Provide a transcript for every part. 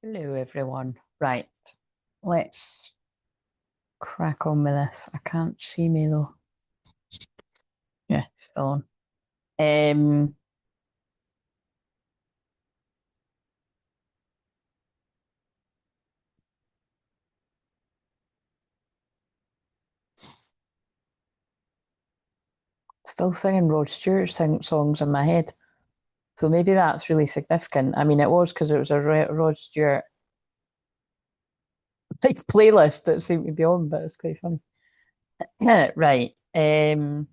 Hello, everyone. Right, let's crack on with this. I can't see me though. Yeah, still on. Still singing Rod Stewart songs in my head. So maybe that's really significant. I mean, it was because it was a Rod Stewart like playlist that seemed to be on, but it's quite funny. Right. I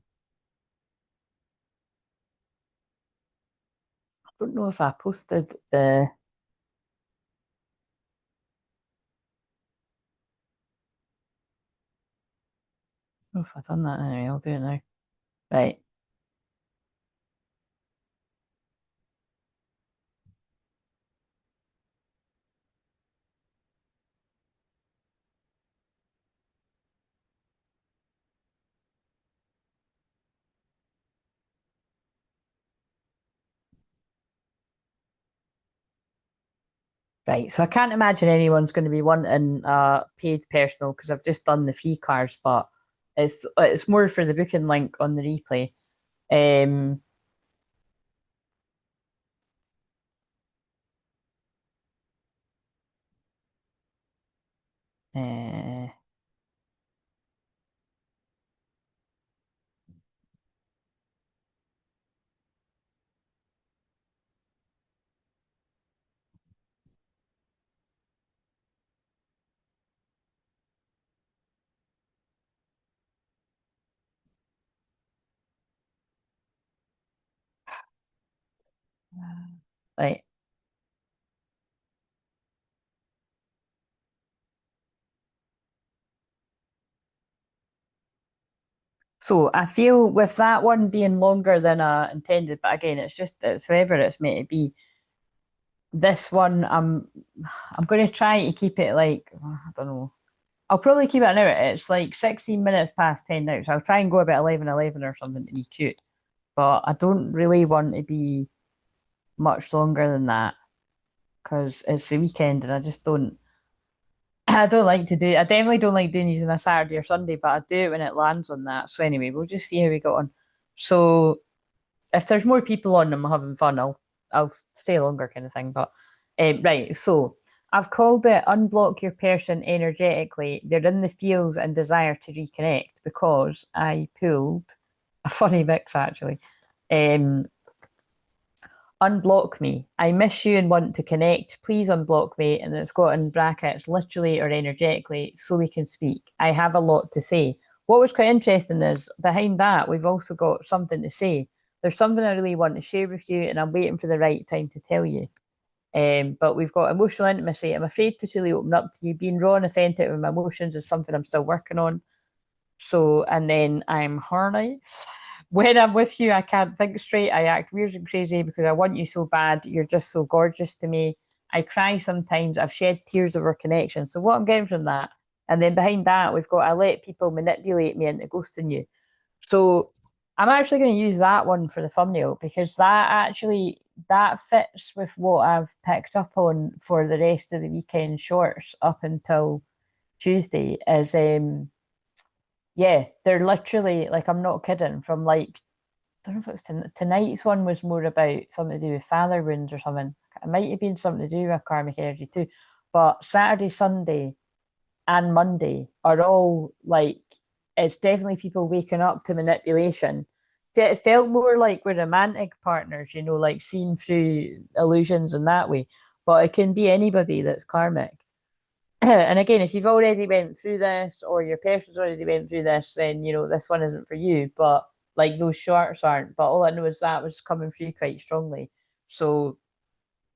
don't know if I posted the. I don't know if I've done that anyway. I'll do it now. Right. Right, so I can't imagine anyone's going to be wanting paid personal because I've just done the free cars, but it's more for the booking link on the replay. Um, uh, right. So I feel with that one being longer than I intended, but again, it's whoever it's meant to be. This one, I'm going to try to keep it like I don't know. I'll probably keep it an hour. It's like 16 minutes past 10 now, so I'll try and go about 11:11 or something to be cute. But I don't really want to be much longer than that because it's the weekend and I just don't. I don't like to do. I definitely don't like doing these on a Saturday or Sunday, but I do it when it lands on that. So anyway, we'll just see how we go on. So if there's more people on them having fun, I'll stay longer, kind of thing. But right, so I've called it unblock your person energetically. They're in the feels and desire to reconnect because I pulled a funny mix actually. Um, unblock me. I miss you and want to connect. Please unblock me. And it's got in brackets, literally or energetically, so we can speak. I have a lot to say. What was quite interesting is behind that, we've also got something to say. There's something I really want to share with you, and I'm waiting for the right time to tell you. But we've got emotional intimacy. I'm afraid to truly open up to you. Being raw and authentic with my emotions is something I'm still working on. So, and then I'm horny. When I'm with you, I can't think straight. I act weird and crazy because I want you so bad. You're just so gorgeous to me. I cry sometimes. I've shed tears over connection. So, what I'm getting from that, and then behind that, we've got I let people manipulate me into ghosting you. So, I'm actually going to use that one for the thumbnail because that fits with what I've picked up on for the rest of the weekend shorts up until Tuesday. Is yeah, they're literally like I'm not kidding. From like I don't know if it was tonight's one was more about something to do with father wounds or something. It might have been something to do with karmic energy too. But Saturday, Sunday, and Monday are all like it's definitely people waking up to manipulation. It felt more like we're romantic partners, you know, like seeing through illusions in that way. But it can be anybody that's karmic. And again, if you've already went through this or your person's already went through this, then you know this one isn't for you. But like those shorts aren't. But all I know is that was coming through quite strongly. So,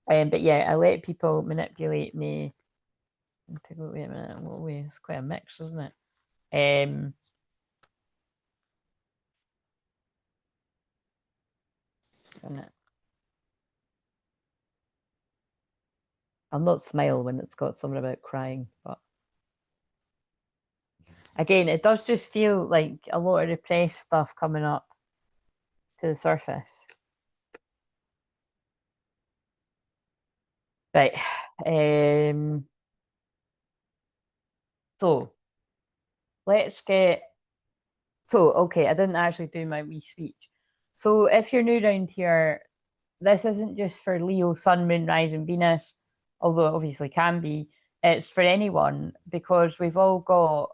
but yeah, I let people manipulate me. Wait a minute, what way? It's quite a mix, isn't it? Um, isn't it? I'll not smile when it's got something about crying, but again, it does just feel like a lot of repressed stuff coming up to the surface. Right. So let's get. So okay, I didn't actually do my wee speech. So if you're new around here, this isn't just for Leo, Sun, Moon, Rising, Venus, although it obviously can be. It's for anyone because we've all got.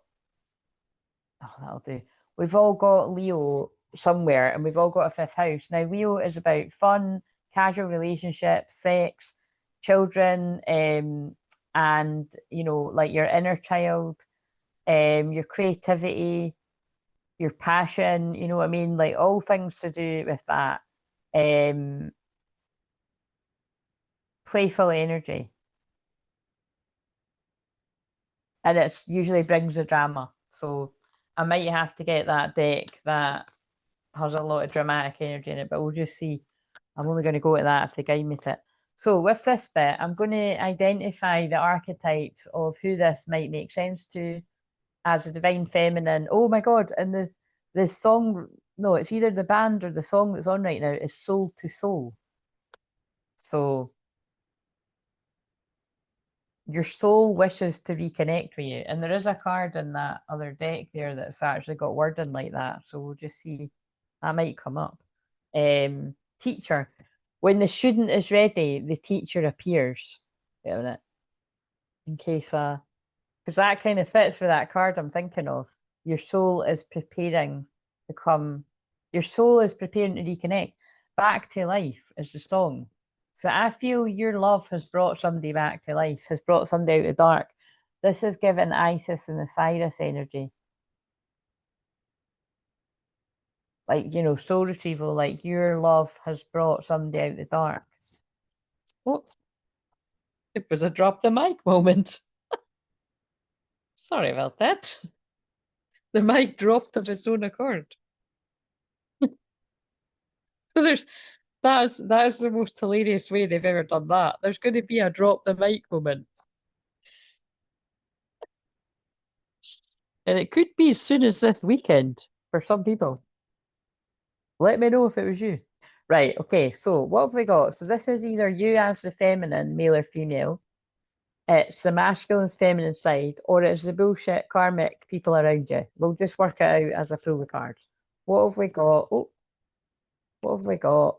Oh, that'll do. We've all got Leo somewhere, and we've all got a fifth house. Now, Leo is about fun, casual relationships, sex, children, and like your inner child, your creativity, your passion. You know what I mean? Like all things to do with that. Um, Playful energy, and it's usually brings a drama. So I might have to get that deck that has a lot of dramatic energy in it, but we'll just see. I'm only going to go at that if they guide me to it. So with this bit, I'm going to identify the archetypes of who this might make sense to as a divine feminine. Oh my God! And the song, no, it's either the band or the song that's on right now is Soul to Soul. So your soul wishes to reconnect with you, and there is a card in that other deck there that's actually got wording like that. So we'll just see. That might come up. Teacher. When the student is ready, the teacher appears. Wait a minute. In case because that kind of fits for that card I'm thinking of. Your soul is preparing to come. Your soul is preparing to reconnect. Back to life is the song. So I feel your love has brought somebody back to life, has brought somebody out of the dark. This has given Isis and Osiris energy. Like, soul retrieval, like your love has brought somebody out of the dark. Oh, it was a drop the mic moment. Sorry about that. The mic dropped of its own accord. So that's the most hilarious way they've ever done that. There's going to be a drop the mic moment. And it could be as soon as this weekend for some people. Let me know if it was you. Right, okay, so what have we got? So this is either you as the feminine, male or female. It's the masculine's feminine side, or it's the bullshit karmic people around you. We'll just work it out as I pull the cards. What have we got? Oh, what have we got?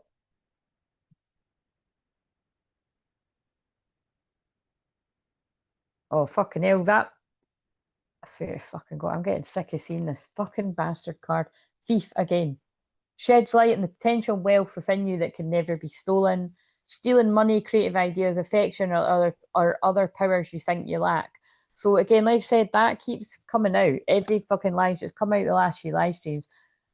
Oh, fucking hell, I swear to fucking God, I'm getting sick of seeing this fucking bastard card. Thief again. Sheds light on the potential wealth within you that can never be stolen. Stealing money, creative ideas, affection, or other powers you think you lack. So again, like I said, that keeps coming out. Every fucking live it's come out the last few live streams.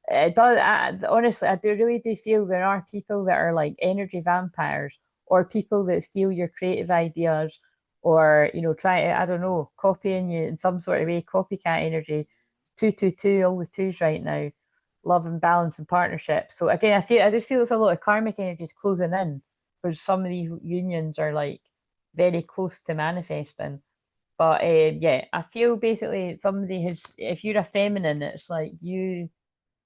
It does. Honestly, I do really do feel there are people that are like energy vampires, or people that steal your creative ideas, or try to, I don't know, copying you in some sort of way, copycat energy. 222, all the twos right now. Love and balance and partnership. So again, I just feel it's a lot of karmic energies closing in, because some of these unions are like very close to manifesting. But yeah, I feel basically somebody has. If you're a feminine, it's like you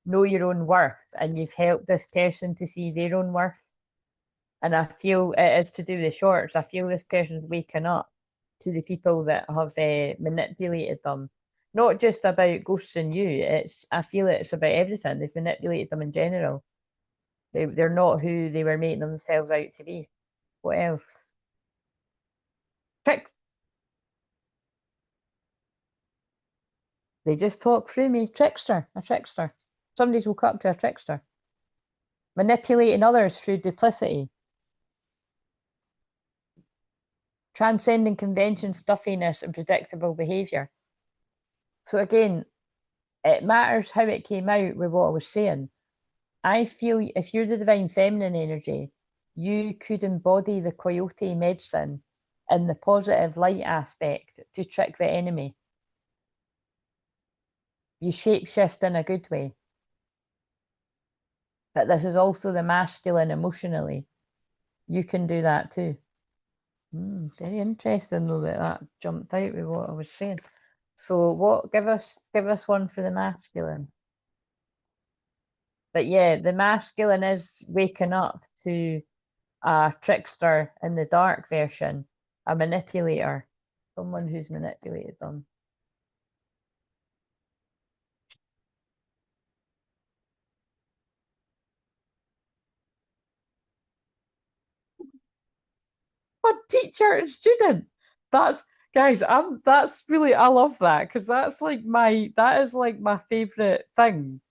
know your own worth, and you've helped this person to see their own worth. And I feel it is to do with the shorts. I feel this person's waking up to the people that have manipulated them. Not just about ghosting you. I feel it's about everything. They've manipulated them in general. They're not who they were making themselves out to be. What else? Trick. They just talk through me. Trickster. A trickster. Somebody's woke up to a trickster. Manipulating others through duplicity. Transcending convention, stuffiness, and predictable behaviour. So again, it matters how it came out with what I was saying. I feel if you're the divine feminine energy, you could embody the coyote medicine in the positive light aspect to trick the enemy. You shapeshift in a good way. But this is also the masculine emotionally. You can do that too. Very interesting though that jumped out with what I was saying. So what give us one for the masculine. But yeah, the masculine is waking up to a trickster in the dark version, A manipulator. Someone who's manipulated them. But teacher and student. That's guys, that's really I love that because that is like my favorite thing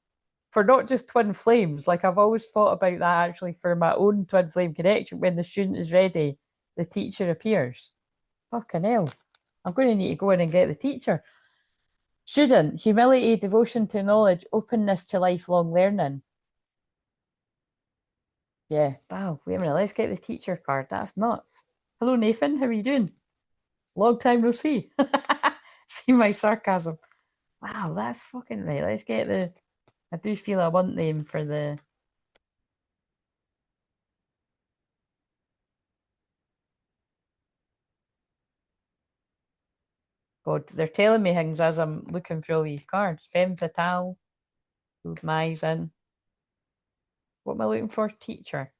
for not just twin flames. Like I've always thought about that actually for my own twin flame connection. When the student is ready, the teacher appears. Fucking hell. I'm going to need to go in and get the teacher. Student, humility, devotion to knowledge, openness to lifelong learning. Yeah. Wow. Wait a minute. Let's get the teacher card. That's nuts. Hello, Nathan. How are you doing? Long time no see. See my sarcasm. Wow, that's fucking right. Let's get the. I do feel I want them for the. God, they're telling me things as I'm looking through all these cards. Femme fatale, mise in. What am I looking for? Teacher.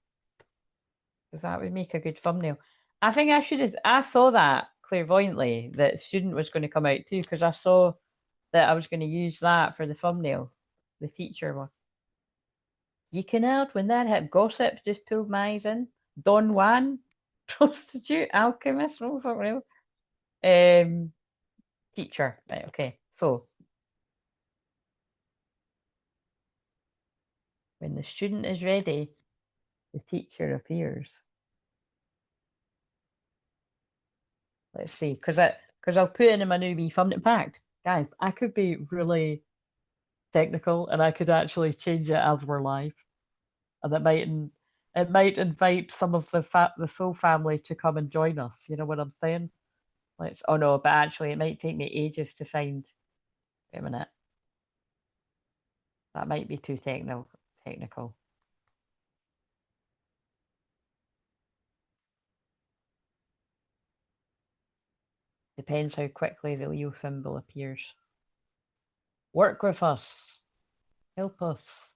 Because that would make a good thumbnail. I think I should have. I saw that clairvoyantly that student was going to come out too because I saw that I was going to use that for the thumbnail, the teacher one. You can out when that had gossip just pulled my eyes in. Don Juan, prostitute, alchemist, oh fuck real. Teacher. Right, okay. So when the student is ready, the teacher appears. Let's see, because I'll put in my new wee thumbnail. In fact, guys, I could be really technical and I could actually change it as we're live. And it might invite some of the soul family to come and join us. You know what I'm saying? Let's oh no, but actually it might take me ages to find. Wait a minute. That might be too technical. Depends how quickly the Leo symbol appears. Work with us. Help us.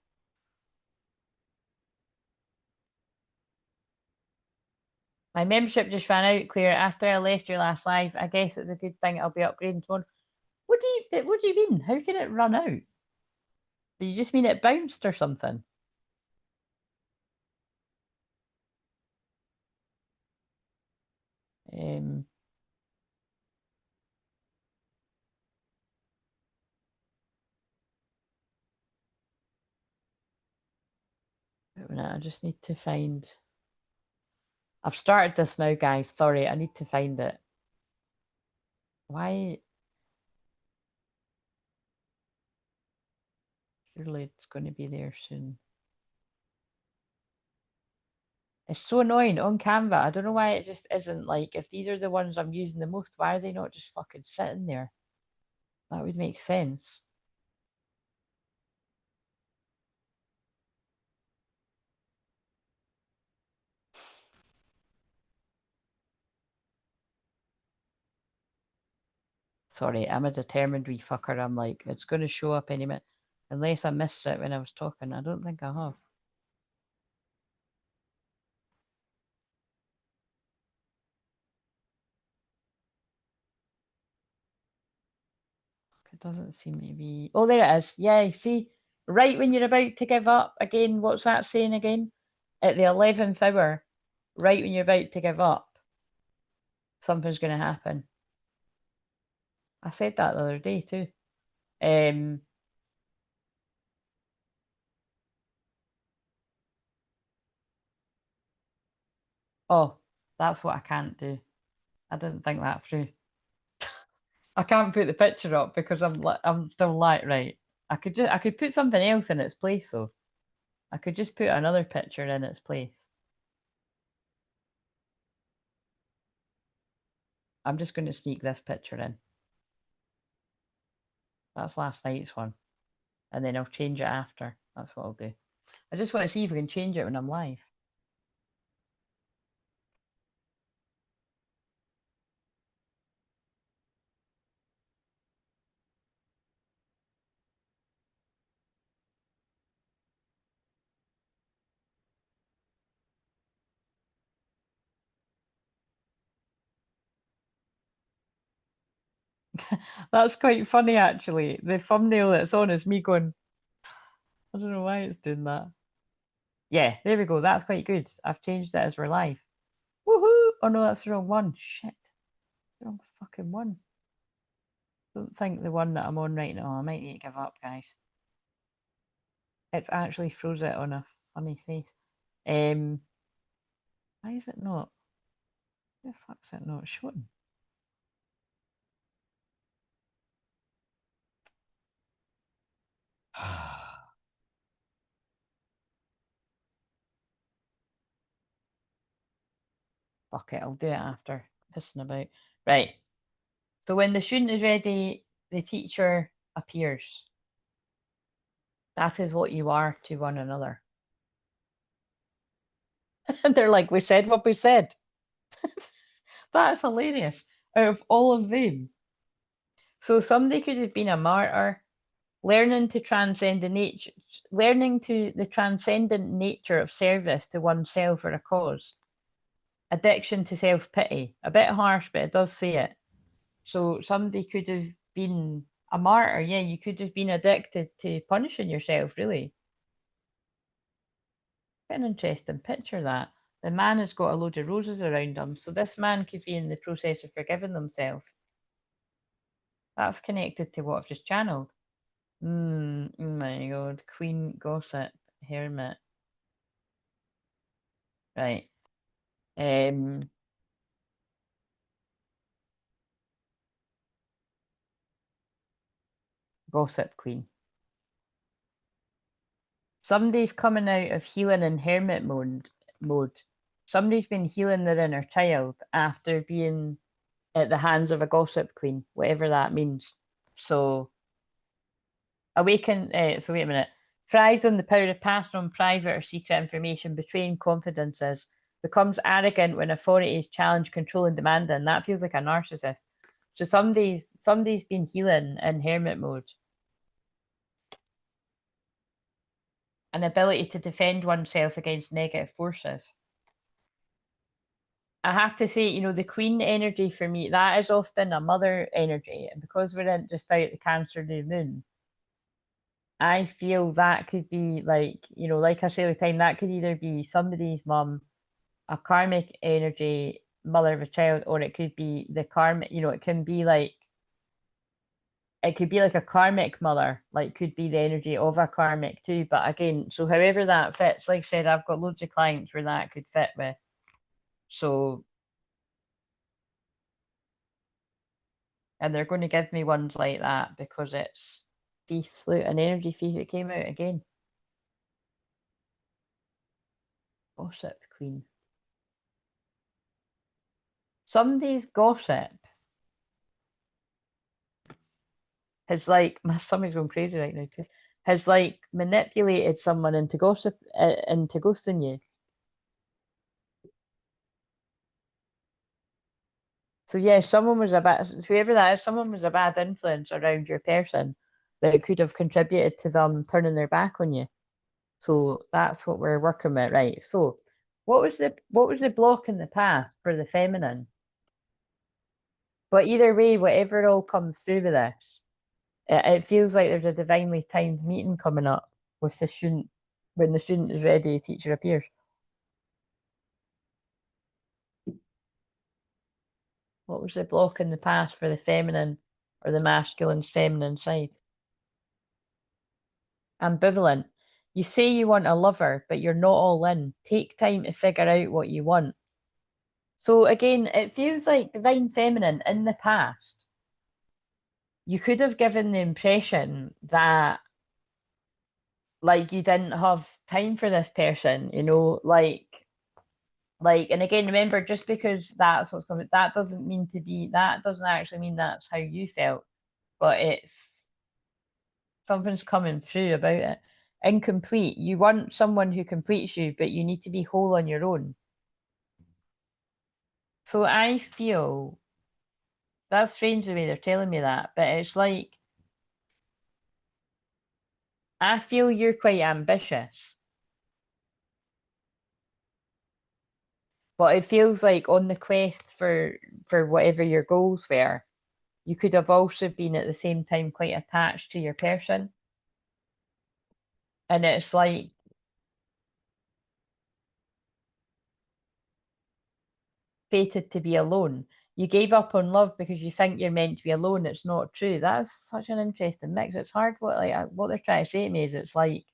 My membership just ran out, Claire, after I left your last live. I guess it's a good thing I'll be upgrading tomorrow. What do you mean? How can it run out? Do you just mean it bounced or something? Um wait a minute, I just need to find I've started this now, guys. Sorry, I need to find it. Why? Surely it's going to be there soon. It's so annoying on Canva. I don't know why it just isn't like if these are the ones I'm using the most, why are they not just fucking sitting there? That would make sense. Sorry, I'm a determined wee fucker. I'm like, it's going to show up any minute. Unless I missed it when I was talking. I don't think I have. It doesn't seem to be. Oh, there it is. Yeah, see, right when you're about to give up again. What's that saying again? At the 11th hour, right when you're about to give up, something's going to happen. I said that the other day too. Um, oh, that's what I can't do. I didn't think that through. I can't put the picture up because I'm still like right. I could put something else in its place though. I could just put another picture in its place. I'm just going to sneak this picture in. That's last night's one. And then I'll change it after. That's what I'll do. I just want to see if I can change it when I'm live. That's quite funny, actually. The thumbnail that's on is me going, I don't know why it's doing that. Yeah, there we go. That's quite good. I've changed it as we're live. Woohoo! Oh no, that's the wrong one. Shit. The wrong fucking one. Don't think the one that I'm on right now. I might need to give up, guys. It's actually froze it on a funny face. Why is it not? Where the fuck's it not showing? Fuck it, I'll do it after pissing about. Right. So when the student is ready, the teacher appears. That is what you are to one another. And they're like, we said what we said. That's hilarious. Out of all of them. So somebody could have been a martyr, learning to learning to the transcendent nature of service to oneself or a cause. Addiction to self-pity. A bit harsh, but it does say it. So somebody could have been a martyr. Yeah, you could have been addicted to punishing yourself, really. Quite an interesting picture, that. The man has got a load of roses around him. So this man could be in the process of forgiving themselves. That's connected to what I've just channeled. Oh my god. Queen, gossip, hermit. Right. Gossip queen. Somebody's coming out of healing in hermit mode. Somebody's been healing their inner child after being at the hands of a gossip queen, whatever that means. So awaken. So wait a minute. Thrives on the power of passing on private or secret information, betraying confidences, becomes arrogant when authority is challenged, controlling, demanding. That feels like a narcissist. So somebody's been healing in hermit mode. An ability to defend oneself against negative forces. I have to say, the queen energy for me, that is often a mother energy. And because we're in just out the Cancer new moon, I feel that could be like, like I say all the time, that could either be somebody's mum, a karmic energy, mother of a child, or it could be the karmic, it could be like a karmic mother, like could be the energy of a karmic too. But again, so however that fits, like I said, I've got loads of clients where that could fit with. So, and they're going to give me ones like that because it's thief, flute, and energy thief. It came out again. Gossip queen. Somebody's gossip has like, my stomach's going crazy right now too. Has like manipulated someone into gossip, into ghosting you. So yeah, whoever that is, someone was a bad influence around your person that could have contributed to them turning their back on you. So that's what we're working with, right? So what was the block in the path for the feminine? But either way, whatever all comes through with this, it feels like there's a divinely timed meeting coming up with the student. When the student is ready, the teacher appears. What was the block in the past for the feminine or the masculine's feminine side? Ambivalent. You say you want a lover, but you're not all in. Take time to figure out what you want. So again, it feels like divine feminine in the past. You could have given the impression that like you didn't have time for this person, and again, remember, just because that's what's coming, that doesn't actually mean that's how you felt, but it's something's coming through about it. Incomplete. You want someone who completes you, but you need to be whole on your own. So I feel that's strange the way they're telling me that, but it's like I feel you're quite ambitious, but it feels like on the quest for whatever your goals were, you could have also been at the same time quite attached to your person. And it's like, fated to be alone. You gave up on love because you think you're meant to be alone. It's not true. That's such an interesting mix. It's hard what they're trying to say to me is it's like,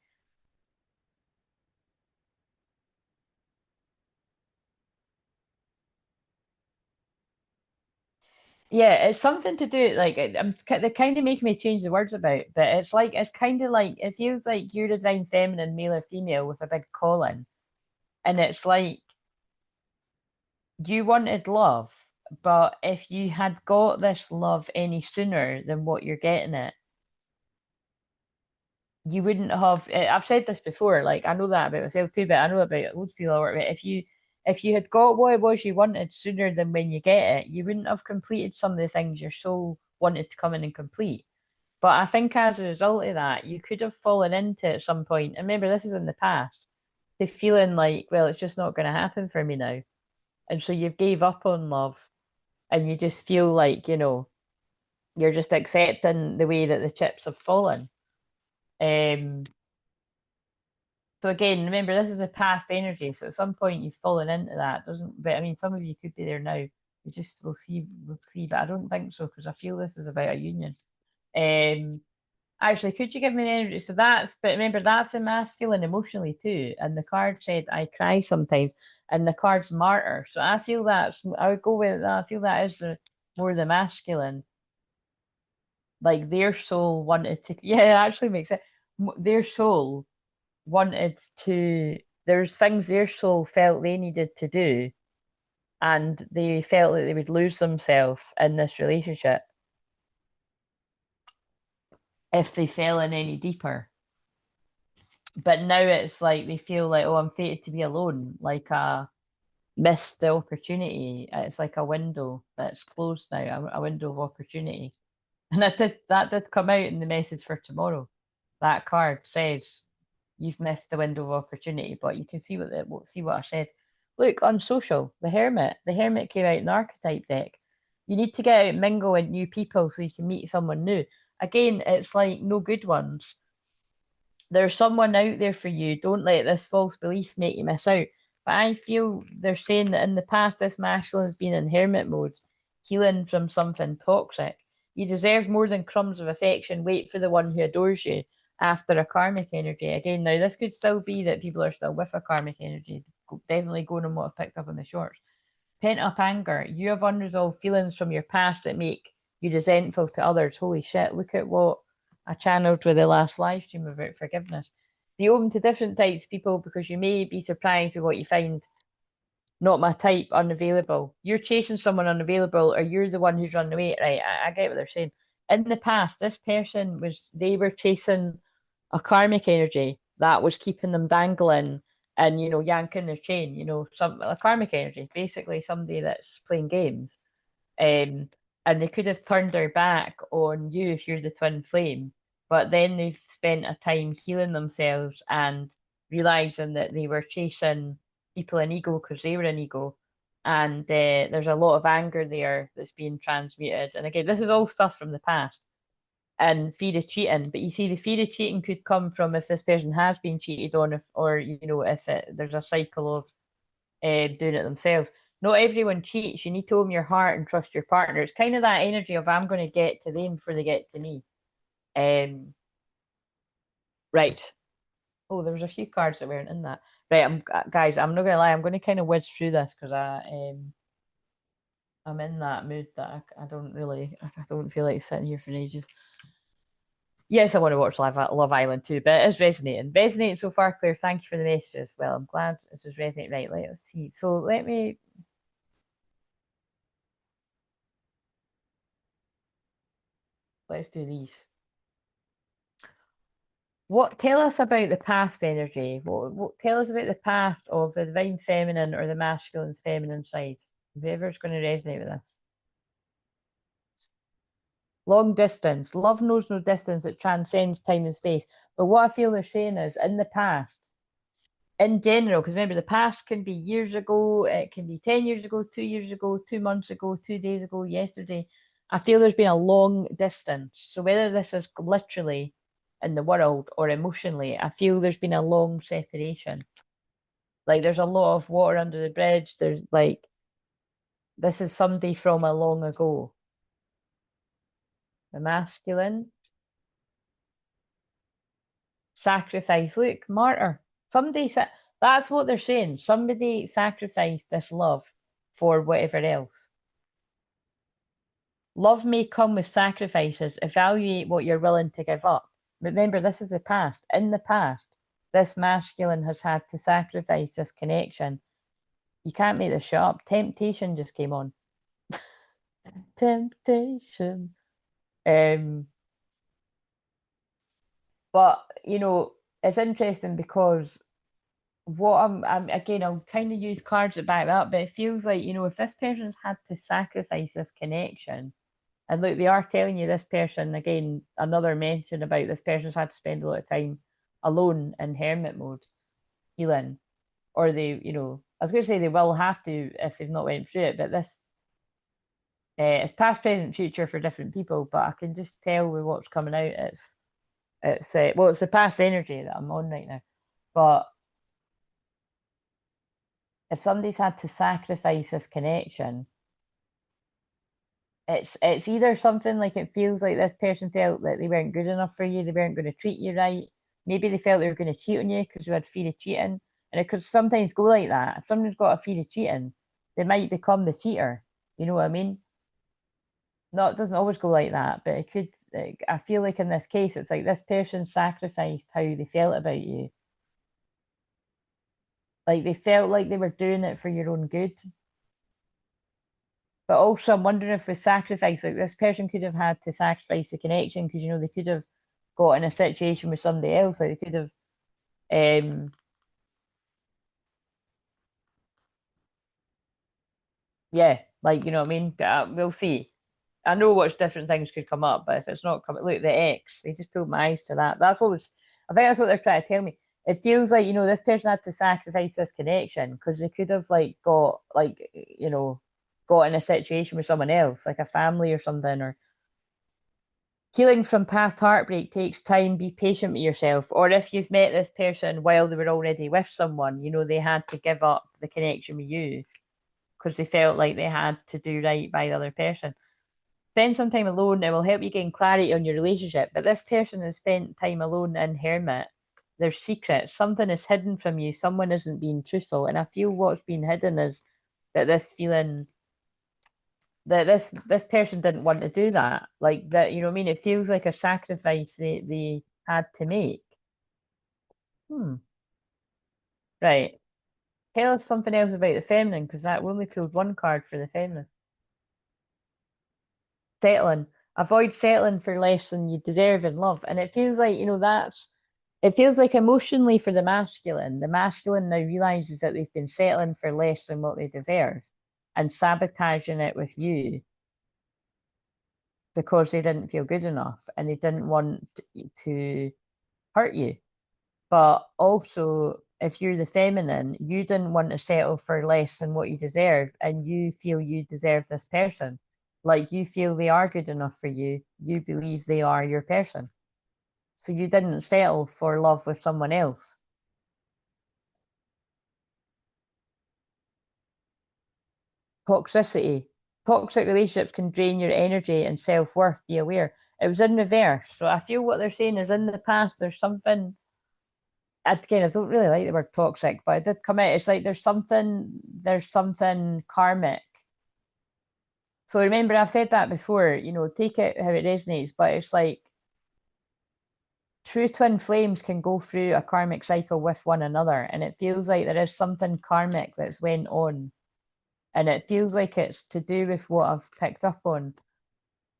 yeah, it's something to do like they're kind of making me change the words about, but it's kind of like it feels like you're a divine feminine, male or female, with a big calling, and it's like you wanted love, but if you had got this love any sooner than what you're getting it, you wouldn't have. I've said this before, like I know that about myself too, but I know about loads of people I work with. If you had got what it was you wanted sooner than when you get it, you wouldn't have completed some of the things your soul wanted to come in and complete. But I think as a result of that, you could have fallen into at some point. And remember, this is in the past, to feeling like, well, it's just not going to happen for me now. And so you've gave up on love, and you just feel like, you're just accepting the way that the chips have fallen. Um, so again, remember, this is a past energy. So at some point you've fallen into that. Doesn't, but I mean, some of you could be there now. We'll see, but I don't think so because I feel this is about a union. Actually, could you give me an energy? So but remember, that's a masculine emotionally too. And the card said, I cry sometimes. And the card's martyr. So I would go with that. I feel that is more the masculine. Like their soul wanted to, yeah, it actually makes it. Their soul wanted to, there's things their soul felt they needed to do. And they felt that they would lose themselves in this relationship if they fell in any deeper. But now it's like they feel like, oh, I'm fated to be alone, like a missed the opportunity. It's like a window that's closed now, a window of opportunity. And that did come out in the message for tomorrow. That card says you've missed the window of opportunity, but you can see what I said. Look, on social, the Hermit. The Hermit came out in the archetype deck. You need to get out and mingle with new people so you can meet someone new. Again, it's like no good ones. There's someone out there for you. Don't let this false belief make you miss out. But I feel they're saying that in the past, this masculine has been in hermit mode, healing from something toxic. You deserve more than crumbs of affection. Wait for the one who adores you after a karmic energy. Again, now this could still be that people are still with a karmic energy. Definitely going on what I've picked up in the shorts. Pent up anger. You have unresolved feelings from your past that make you resentful to others. Holy shit, look at what I channeled with the last live stream about forgiveness. Be open to different types of people because you may be surprised with what you find. Not my type, unavailable. You're chasing someone unavailable, or you're the one who's running away. Right, I get what they're saying. In the past, this person they were chasing a karmic energy that was keeping them dangling and, yanking their chain, a karmic energy, basically somebody that's playing games. Um, and they could have turned their back on you if you're the twin flame, but then they've spent a time healing themselves and realizing that they were chasing people in ego because they were in ego. And there's a lot of anger there that's being transmuted. And again, this is all stuff from the past and fear of cheating. But you see, the fear of cheating could come from if this person has been cheated on, there's a cycle of doing it themselves. Not everyone cheats. You need to own your heart and trust your partner. It's kind of that energy of I'm going to get to them before they get to me. Right. Oh, there was a few cards that weren't in that. Right, guys. I'm not gonna lie. I'm going to kind of whiz through this because I'm in that mood that I don't feel like sitting here for ages. Yes, I want to watch Love Island too, but it is resonating. Resonating so far, Claire. Thank you for the messages. Well, I'm glad this is resonating. Right, let's see. So let's do these. Tell us about the past energy? Tell us about the past of the divine feminine or the masculine's feminine side. Whoever's going to resonate with this. Long distance. Love knows no distance. It transcends time and space. But what I feel they're saying is in the past, in general, because remember, the past can be years ago, it can be 10 years ago, 2 years ago, 2 months ago, 2 days ago, yesterday. I feel there's been a long distance. So whether this is literally in the world or emotionally, I feel there's been a long separation. Like there's a lot of water under the bridge. There's like, this is somebody from a long ago. The masculine. Sacrifice. Look, martyr. Somebody said that's what they're saying. Somebody sacrificed this love for whatever else. Love may come with sacrifices. Evaluate what you're willing to give up. Remember, this is the past. In the past, this masculine has had to sacrifice this connection. You can't make this shit up. Temptation just came on. Temptation. But you know, it's interesting because what I'm again, I'll kind of use cards to back that up, but it feels like, you know, if this person's had to sacrifice this connection, and look, they are telling you this person, again, another mention about this person's had to spend a lot of time alone in hermit mode, healing, or they, you know, I was going to say they will have to if they've not went through it, but this, it's past, present, future for different people, but I can just tell with what's coming out, it's well, it's the past energy that I'm on right now, but if somebody's had to sacrifice this connection, it's either something like it feels like this person felt that they weren't good enough for you, they weren't going to treat you right. Maybe they felt they were going to cheat on you because you had fear of cheating. And it could sometimes go like that. If someone's got a fear of cheating, they might become the cheater. You know what I mean? No, it doesn't always go like that, but it could. Like, I feel like in this case, it's like this person sacrificed how they felt about you. Like they felt like they were doing it for your own good. But also, I'm wondering if with sacrifice, like this person could have had to sacrifice the connection because, you know, they could have got in a situation with somebody else. Like they could have, um, yeah, like, you know what I mean? But, we'll see. I know what different things could come up, but if it's not coming, look, the X, they just pulled my eyes to that. That's what was, I think that's what they're trying to tell me. It feels like, you know, this person had to sacrifice this connection because they could have, like, got, like, you know, got in a situation with someone else, like a family or something, or healing from past heartbreak takes time. Be patient with yourself. Or if you've met this person while they were already with someone, you know, they had to give up the connection with you because they felt like they had to do right by the other person. Spend some time alone. It will help you gain clarity on your relationship. But this person has spent time alone in hermit. There's secrets. Something is hidden from you. Someone isn't being truthful. And I feel what's been hidden is that this feeling that this person didn't want to do that. Like that, you know what I mean? It feels like a sacrifice they had to make. Hmm. Right. Tell us something else about the feminine, because that we only pulled one card for the feminine. Settling. Avoid settling for less than you deserve in love. And it feels like, you know, it feels like emotionally for the masculine now realizes that they've been settling for less than what they deserve and sabotaging it with you because they didn't feel good enough and they didn't want to hurt you. But also, if you're the feminine, you didn't want to settle for less than what you deserve, and you feel you deserve this person. Like you feel they are good enough for you. You believe they are your person. So you didn't settle for love with someone else. Toxicity. Toxic relationships can drain your energy and self worth. Be aware. It was in reverse. So I feel what they're saying is in the past, there's something. Again, I don't really like the word toxic, but it did come out. It's like there's something karmic. So remember, I've said that before, you know, take it how it resonates, but it's like true twin flames can go through a karmic cycle with one another. And it feels like there is something karmic that's went on. And it feels like it's to do with what I've picked up on.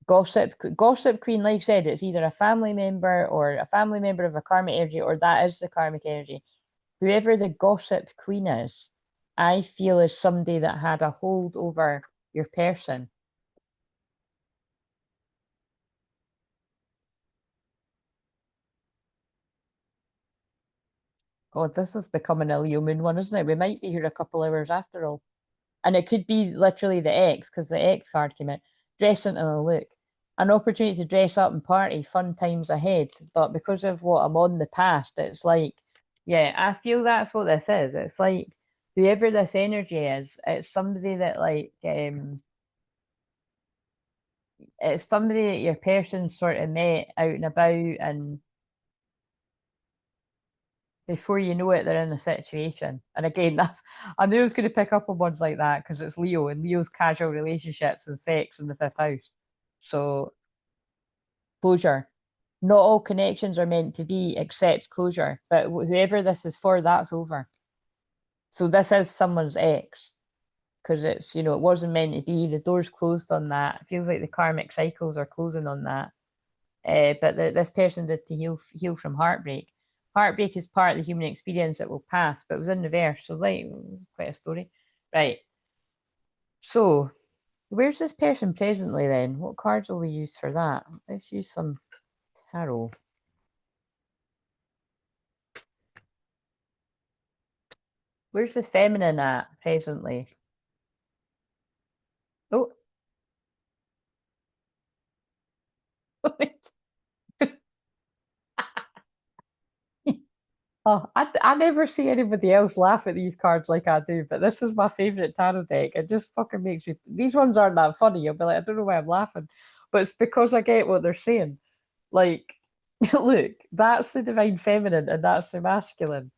Gossip queen, like I said, it's either a family member or a family member of a karmic energy, or that is the karmic energy. Whoever the gossip queen is, I feel is somebody that had a hold over your person. God, this is becoming a Leo moon one, isn't it? We might be here a couple hours after all. And it could be literally the X, because the X card came out. dressing, oh look, an opportunity to dress up and party, fun times ahead. But because of what I'm on the past, it's like, yeah, I feel that's what this is. It's like whoever this energy is, it's somebody that like it's somebody that your person sort of met out and about, and before you know it, they're in a situation. And again, that's I knew I was going to pick up on ones like that because it's Leo and Leo's casual relationships and sex in the fifth house. So closure. Not all connections are meant to be except closure, but whoever this is for, that's over. So this is someone's ex because it's, you know, it wasn't meant to be. The door's closed on that. It feels like the karmic cycles are closing on that. But this person did to heal from heartbreak. Heartbreak is part of the human experience that will pass, but it was in reverse. So, like, quite a story. Right. So, where's this person presently then? What cards will we use for that? Let's use some tarot. Where's the feminine at presently? Oh, oh, I never see anybody else laugh at these cards like I do, but this is my favorite tarot deck. It just fucking makes me. These ones aren't that funny. You'll be like, I don't know why I'm laughing, but it's because I get what they're saying. Like, look, that's the divine feminine and that's the masculine.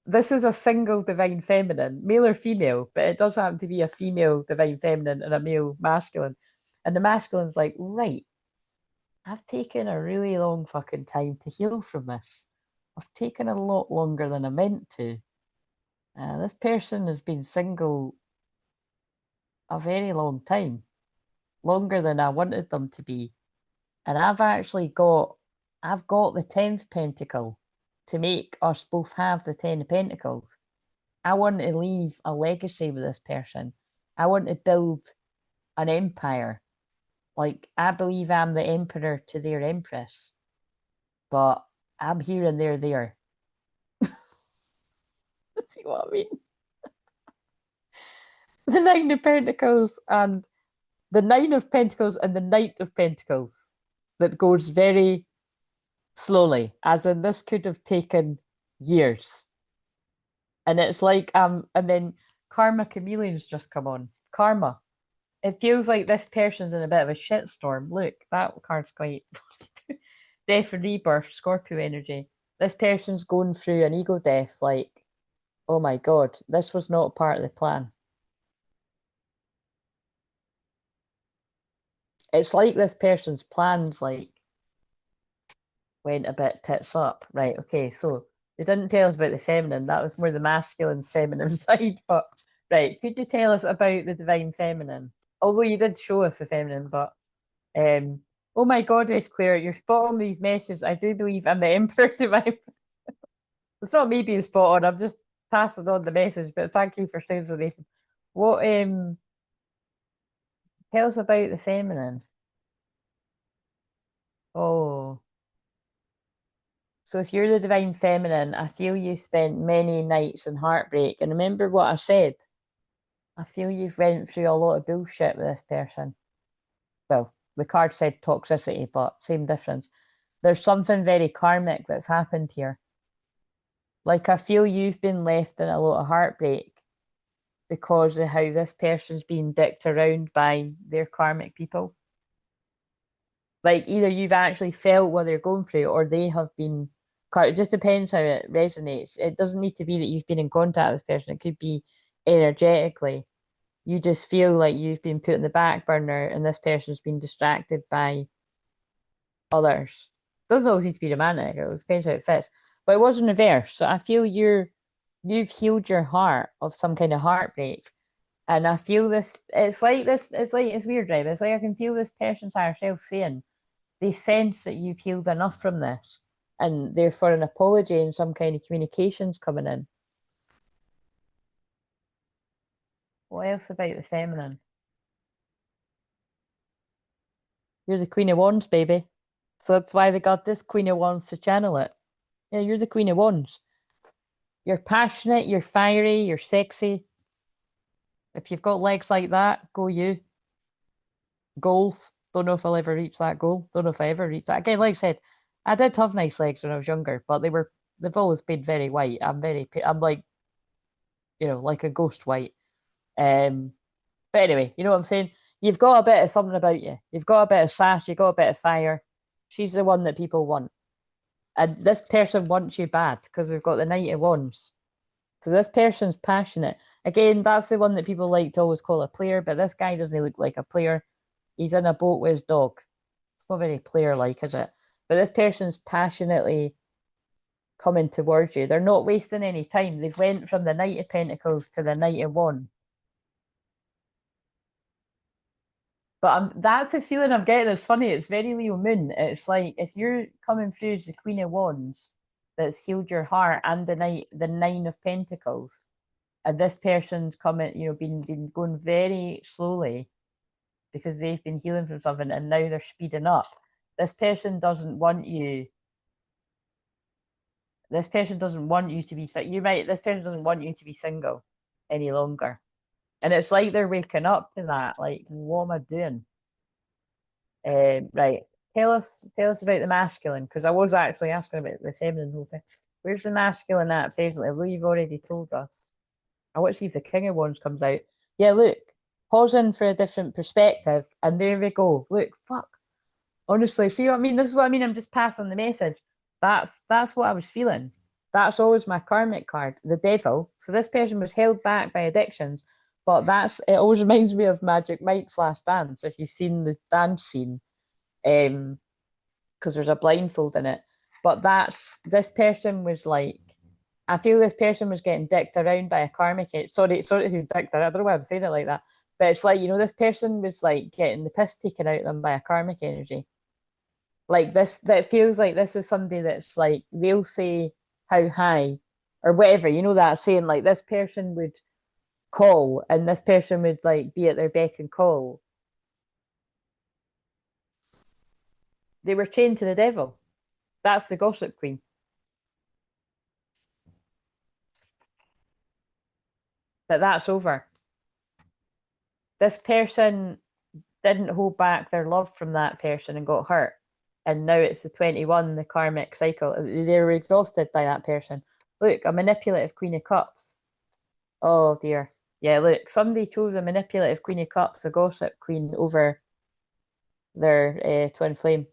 This is a single divine feminine, male or female, but it does happen to be a female divine feminine and a male masculine. And the masculine's like, right, I've taken a really long fucking time to heal from this. I've taken a lot longer than I meant to. This person has been single a very long time, longer than I wanted them to be. And I've got the 10th pentacle to make us both have the 10 of pentacles. I want to leave a legacy with this person. I want to build an empire. Like, I believe I'm the emperor to their empress, but I'm here and they're there. See what I mean? The Nine of Pentacles and the Nine of Pentacles and the Knight of Pentacles that goes very slowly, as in this could have taken years. And it's like, and then Karma Chameleon's just come on. Karma. It feels like this person's in a bit of a shitstorm. Look, that card's quite death and rebirth, Scorpio energy. This person's going through an ego death, like, oh my god, this was not part of the plan. It's like this person's plans like went a bit tits up. Right, okay, so they didn't tell us about the feminine, that was more the masculine feminine side, but right, could you tell us about the divine feminine? Although you did show us the feminine, but oh my god, it's Claire, you're spot on these messages. I do believe I'm the emperor divine. It's not me being spot on, I'm just passing on the message, but thank you for saying so, Nathan. What tell us about the feminine? Oh. So if you're the divine feminine, I feel you spent many nights in heartbreak. And remember what I said. I feel you've went through a lot of bullshit with this person. Well, the card said toxicity, but same difference. There's something very karmic that's happened here. Like, I feel you've been left in a lot of heartbreak because of how this person's been dicked around by their karmic people. Like, either you've actually felt what they're going through or they have been. It just depends how it resonates. It doesn't need to be that you've been in contact with this person. It could be energetically. You just feel like you've been put in the back burner and this person's been distracted by others. Doesn't always need to be romantic. It depends how it fits. But it was in reverse. So I feel you've healed your heart of some kind of heartbreak. And I feel this, it's like it's weird, right? It's like I can feel this person's higher self saying, they sense that you've healed enough from this. And therefore an apology and some kind of communications coming in. What else about the feminine? You're the Queen of Wands, baby. So that's why they got this Queen of Wands to channel it. Yeah, you're the Queen of Wands. You're passionate, you're fiery, you're sexy. If you've got legs like that, go you. Goals. Don't know if I'll ever reach that goal. Don't know if I ever reach that. Again, like I said, I did have nice legs when I was younger, but they've always been very white. I'm like, like a ghost white. But anyway, you know what I'm saying? You've got a bit of something about you. You've got a bit of sass, you've got a bit of fire. She's the one that people want. And this person wants you bad because we've got the Knight of Wands. So this person's passionate. Again, that's the one that people like to always call a player, but this guy doesn't look like a player. He's in a boat with his dog. It's not very player-like, is it? But this person's passionately coming towards you. They're not wasting any time. They've went from the Knight of Pentacles to the Knight of Wands. But that's a feeling I'm getting. It's funny. It's very Leo Moon. It's like if you're coming through as the Queen of Wands that's healed your heart and the Nine of Pentacles, and this person's coming, been going very slowly because they've been healing from something and now they're speeding up. This person doesn't want you. This person doesn't want you to be. You're right. This person doesn't want you to be single any longer. And it's like they're waking up to that. Like, what am I doing? Right. Tell us about the masculine, because I was actually asking about the feminine whole thing. Where's the masculine at presently? Well, you've already told us. I want to see if the King of Wands comes out. Yeah, look. Pausing for a different perspective, and there we go. Look, fuck. Honestly, see what I mean? This is what I mean. I'm just passing the message. That's what I was feeling. That's always my karmic card, the devil. So this person was held back by addictions, but it always reminds me of Magic Mike's Last Dance. If you've seen the dance scene, because there's a blindfold in it. But this person was like, I feel this person was getting dicked around by a karmic. Sorry to dicked around. I don't know why I'm saying it like that. But it's like, this person was like getting the piss taken out of them by a karmic energy. Like this, that feels like this is somebody that's like, they'll say how high or whatever, that saying like this person would call and this person would like be at their beck and call. They were chained to the devil. That's the gossip queen. But that's over. This person didn't hold back their love from that person and got hurt. And now it's the 21, the karmic cycle. They were exhausted by that person. Look, a manipulative Queen of Cups. Oh dear. Yeah, look, somebody chose a manipulative Queen of Cups, a gossip queen, over their twin flame.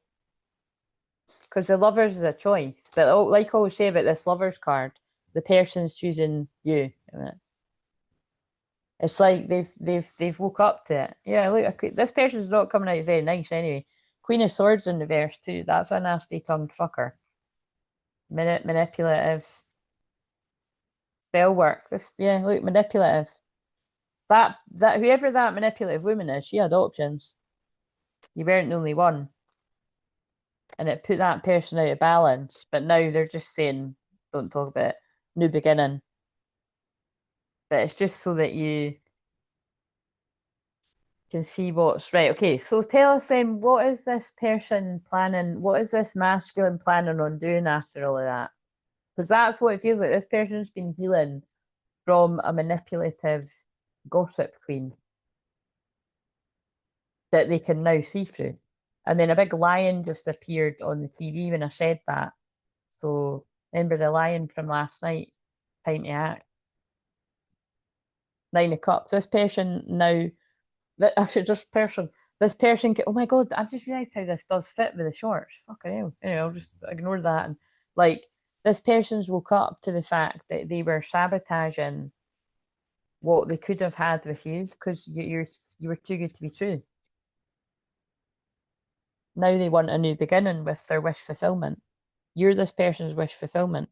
Because the lovers is a choice. But like I always say about this lovers card, the person's choosing you. It's like they've woke up to it. Yeah, look, this person's not coming out very nice anyway. Queen of Swords in reverse too. That's a nasty tongued fucker. Manipulative. Spell work. Look, manipulative. That whoever that manipulative woman is, she had options. You weren't the only one. And it put that person out of balance. But now they're just saying, don't talk about it. New beginning. But it's just so that you can see what's right. Okay, so tell us then, what is this person planning? What is this masculine planning on doing after all of that? Because that's what it feels like. This person's been healing from a manipulative gossip queen that they can now see through. And then a big lion just appeared on the TV when I said that. So remember the lion from last night? Time to act. 9 of Cups. This person now, this person, oh my God, I've just realised how this does fit with the shorts. Fucking hell. I'll just ignore that. And like, this person's woke up to the fact that they were sabotaging what they could have had with you because you were too good to be true. Now they want a new beginning with their wish fulfillment. You're this person's wish fulfillment.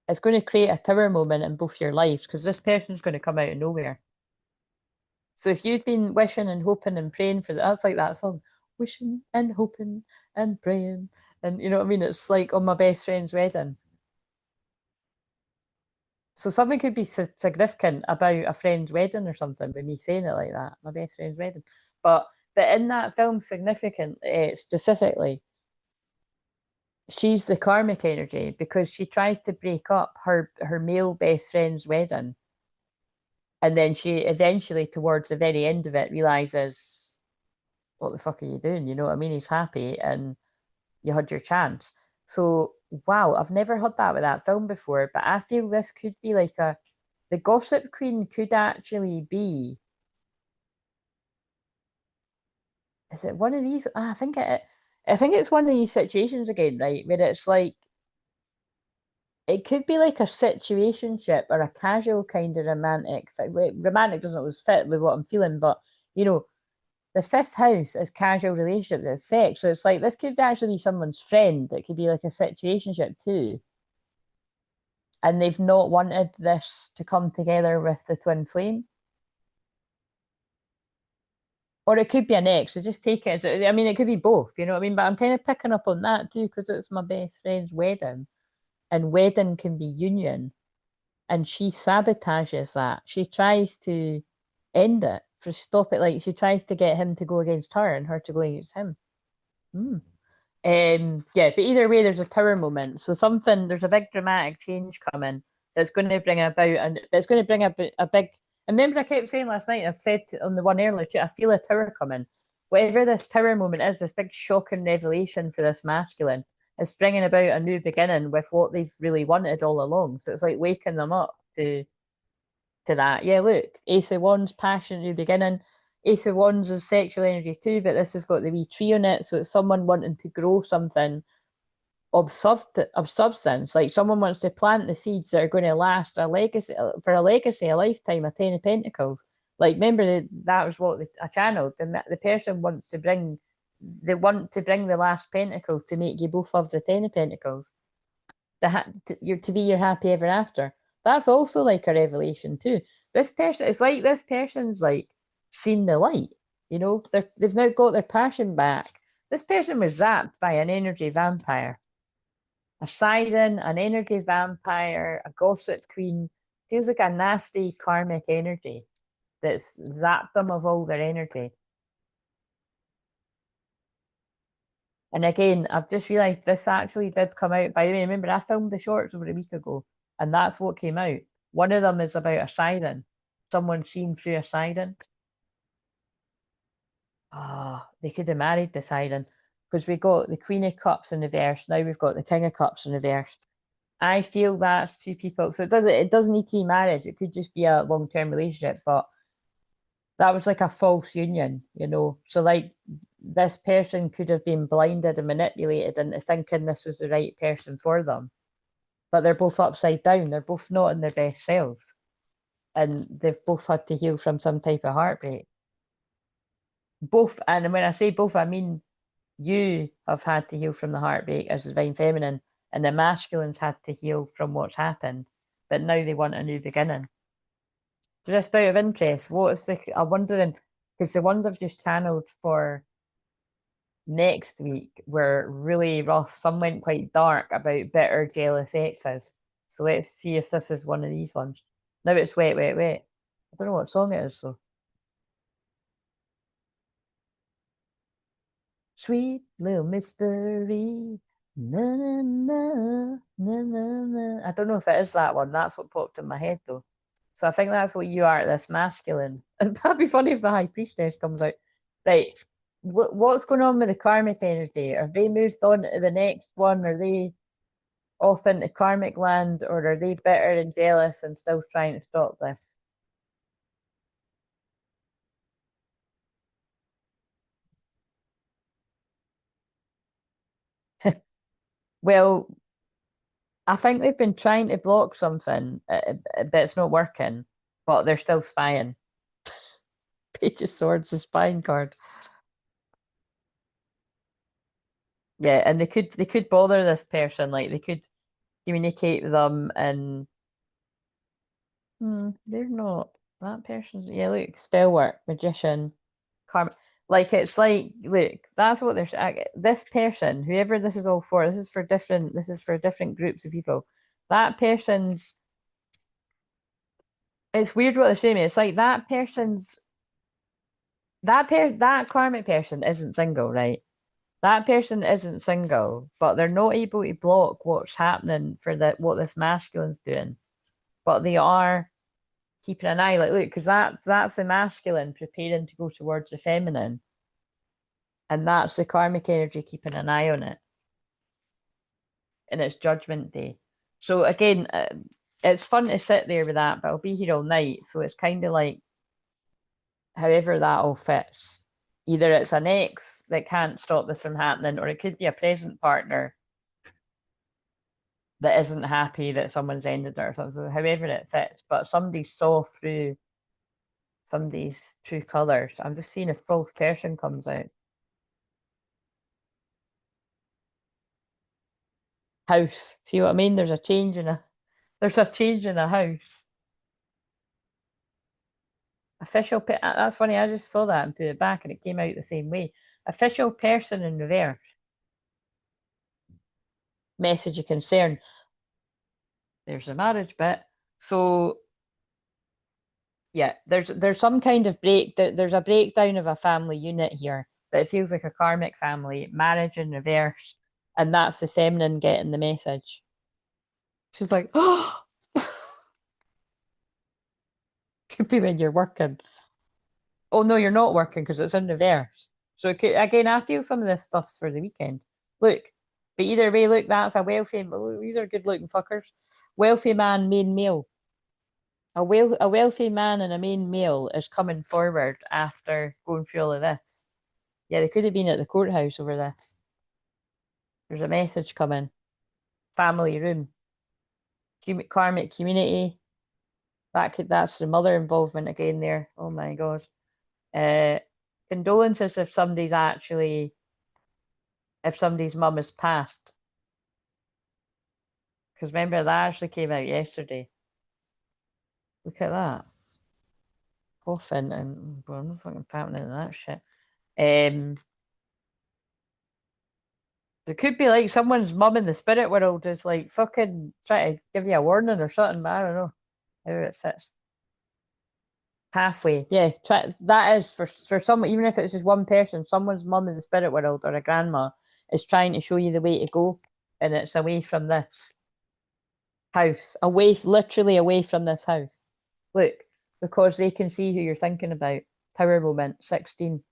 It's going to create a tower moment in both your lives because this person's going to come out of nowhere. So if you've been wishing and hoping and praying for that's like that song, wishing and hoping and praying. And you know what I mean? It's like on my best friend's wedding. So something could be significant about a friend's wedding or something with me saying it like that, my best friend's wedding. But in that film, specifically, she's the karmic energy because she tries to break up her male best friend's wedding And then she eventually, towards the very end of it, realizes, what the fuck are you doing? You know what I mean? He's happy and you had your chance. So, wow, I've never heard that with that film before, but I feel this could be like the Gossip Queen could actually be, is it one of these? I think it's one of these situations again, right? Where it's like, it could be like a situationship or a casual kind of romantic thing. Romantic doesn't always fit with what I'm feeling, but you know, the fifth house is casual relationships, it's sex. So it's like this could actually be someone's friend. It could be like a situationship too. And they've not wanted this to come together with the twin flame. Or it could be an ex, so just take it as, I mean, it could be both, you know what I mean? But I'm kind of picking up on that too, because it's my best friend's wedding. And wedding can be union. And she sabotages that. She tries to end it, for stop it. Like she tries to get him to go against her and her to go against him. Mm. Yeah, but either way, there's a tower moment. So there's a big dramatic change coming that's going to bring about, and it's going to bring a big. And remember, I kept saying last night, I've said on the one earlier too, I feel a tower coming. Whatever this tower moment is, this big shocking revelation for this masculine, is bringing about a new beginning with what they've really wanted all along. So it's like waking them up to that. Yeah, look, Ace of Wands, passion, new beginning. Ace of Wands is sexual energy too, but this has got the wee tree on it. So it's someone wanting to grow something of substance. Like someone wants to plant the seeds that are going to last a legacy for a legacy, a lifetime, a Ten of Pentacles. Like remember that was what I channeled. The person wants to bring, they want to bring the last pentacles to make you both of the Ten of Pentacles. You're to be your happy ever after. That's also like a revelation too. It's like this person's like seen the light. You know, they've now got their passion back. This person was zapped by an energy vampire, a siren, an energy vampire, a gossip queen. Feels like a nasty karmic energy that's zapped them of all their energy. And again, I've just realised this actually did come out. By the way, remember I filmed the shorts over a week ago, and that's what came out. One of them is about a siren, someone seen through a siren. Ah, they could have married the siren because we got the Queen of Cups in reverse. Now we've got the King of Cups in reverse. I feel that's two people. So it doesn't need to be marriage. It could just be a long-term relationship, but that was like a false union, you know. So like this person could have been blinded and manipulated into thinking this was the right person for them. But they're both upside down. They're both not in their best selves. And they've both had to heal from some type of heartbreak. Both, and when I say both, I mean you have had to heal from the heartbreak as the divine feminine, and the masculines had to heal from what's happened. But now they want a new beginning. Just out of interest, I'm wondering, because the ones I've just channeled for next week were really rough. Some went quite dark about bitter, jealous exes. So let's see if this is one of these ones. Now it's wet, wet, wet. I don't know what song it is though. Sweet little mystery. Na, na, na, na, na, na. I don't know if it is that one. That's what popped in my head though. So I think that's what you are, this masculine. And that'd be funny if the high priestess comes out. Right. What's going on with the karmic energy? Have they moved on to the next one? Are they off into karmic land, or are they bitter and jealous and still trying to stop this? Well, I think they've been trying to block something that's not working, but they're still spying. Page of Swords, the spying card. Yeah, and they could bother this person, like they could communicate with them, and they're not that person. Yeah, look, spell work, magician, karma. Like it's like, look, that's what they're. This person, whoever this is all for, this is for different. This is for different groups of people. That person's. It's weird what they're saying. It's like that person's. That karmic person isn't single, right? That person isn't single, but they're not able to block what's happening for what this masculine's doing. But they are. keeping an eye, like, look, because that's the masculine preparing to go towards the feminine, and that's the karmic energy keeping an eye on it, and it's Judgment Day. So again, it's fun to sit there with that, but I'll be here all night, so it's kind of like however that all fits. Either it's an ex that can't stop this from happening, or it could be a present partner that isn't happy that someone's ended it or something. So however it fits, but somebody saw through somebody's true colours. I'm just seeing if false person comes out. House. See what I mean? There's a change in a house. Official. That's funny. I just saw that and put it back, and it came out the same way. Official person in reverse. Message of concern. There's a marriage bit. So yeah, there's some kind of there's a breakdown of a family unit here, but it feels like a karmic family, marriage in reverse, and that's the feminine getting the message. She's like, oh, could be when you're working. Oh no, you're not working because it's in reverse. So it could, again, I feel some of this stuff's for the weekend. Look, but either way, look, that's a wealthy. Oh, these are good looking fuckers. Wealthy man, main male. A wealthy man and a main male is coming forward after going through all of this. Yeah, they could have been at the courthouse over this. There's a message coming. Family room. Karmic community. That's the mother involvement again there. Oh my god. Condolences if somebody's mum has passed. Because remember, that actually came out yesterday. Look at that. Coffin and I'm not fucking happening in that shit. It could be like someone's mum in the spirit world is like fucking trying to give you a warning or something, but I don't know how it fits. Halfway, yeah. That is for some, even if it's just one person, someone's mum in the spirit world or a grandma is trying to show you the way to go, and it's away from this house, literally away from this house. Look, because they can see who you're thinking about. Tower moment 16.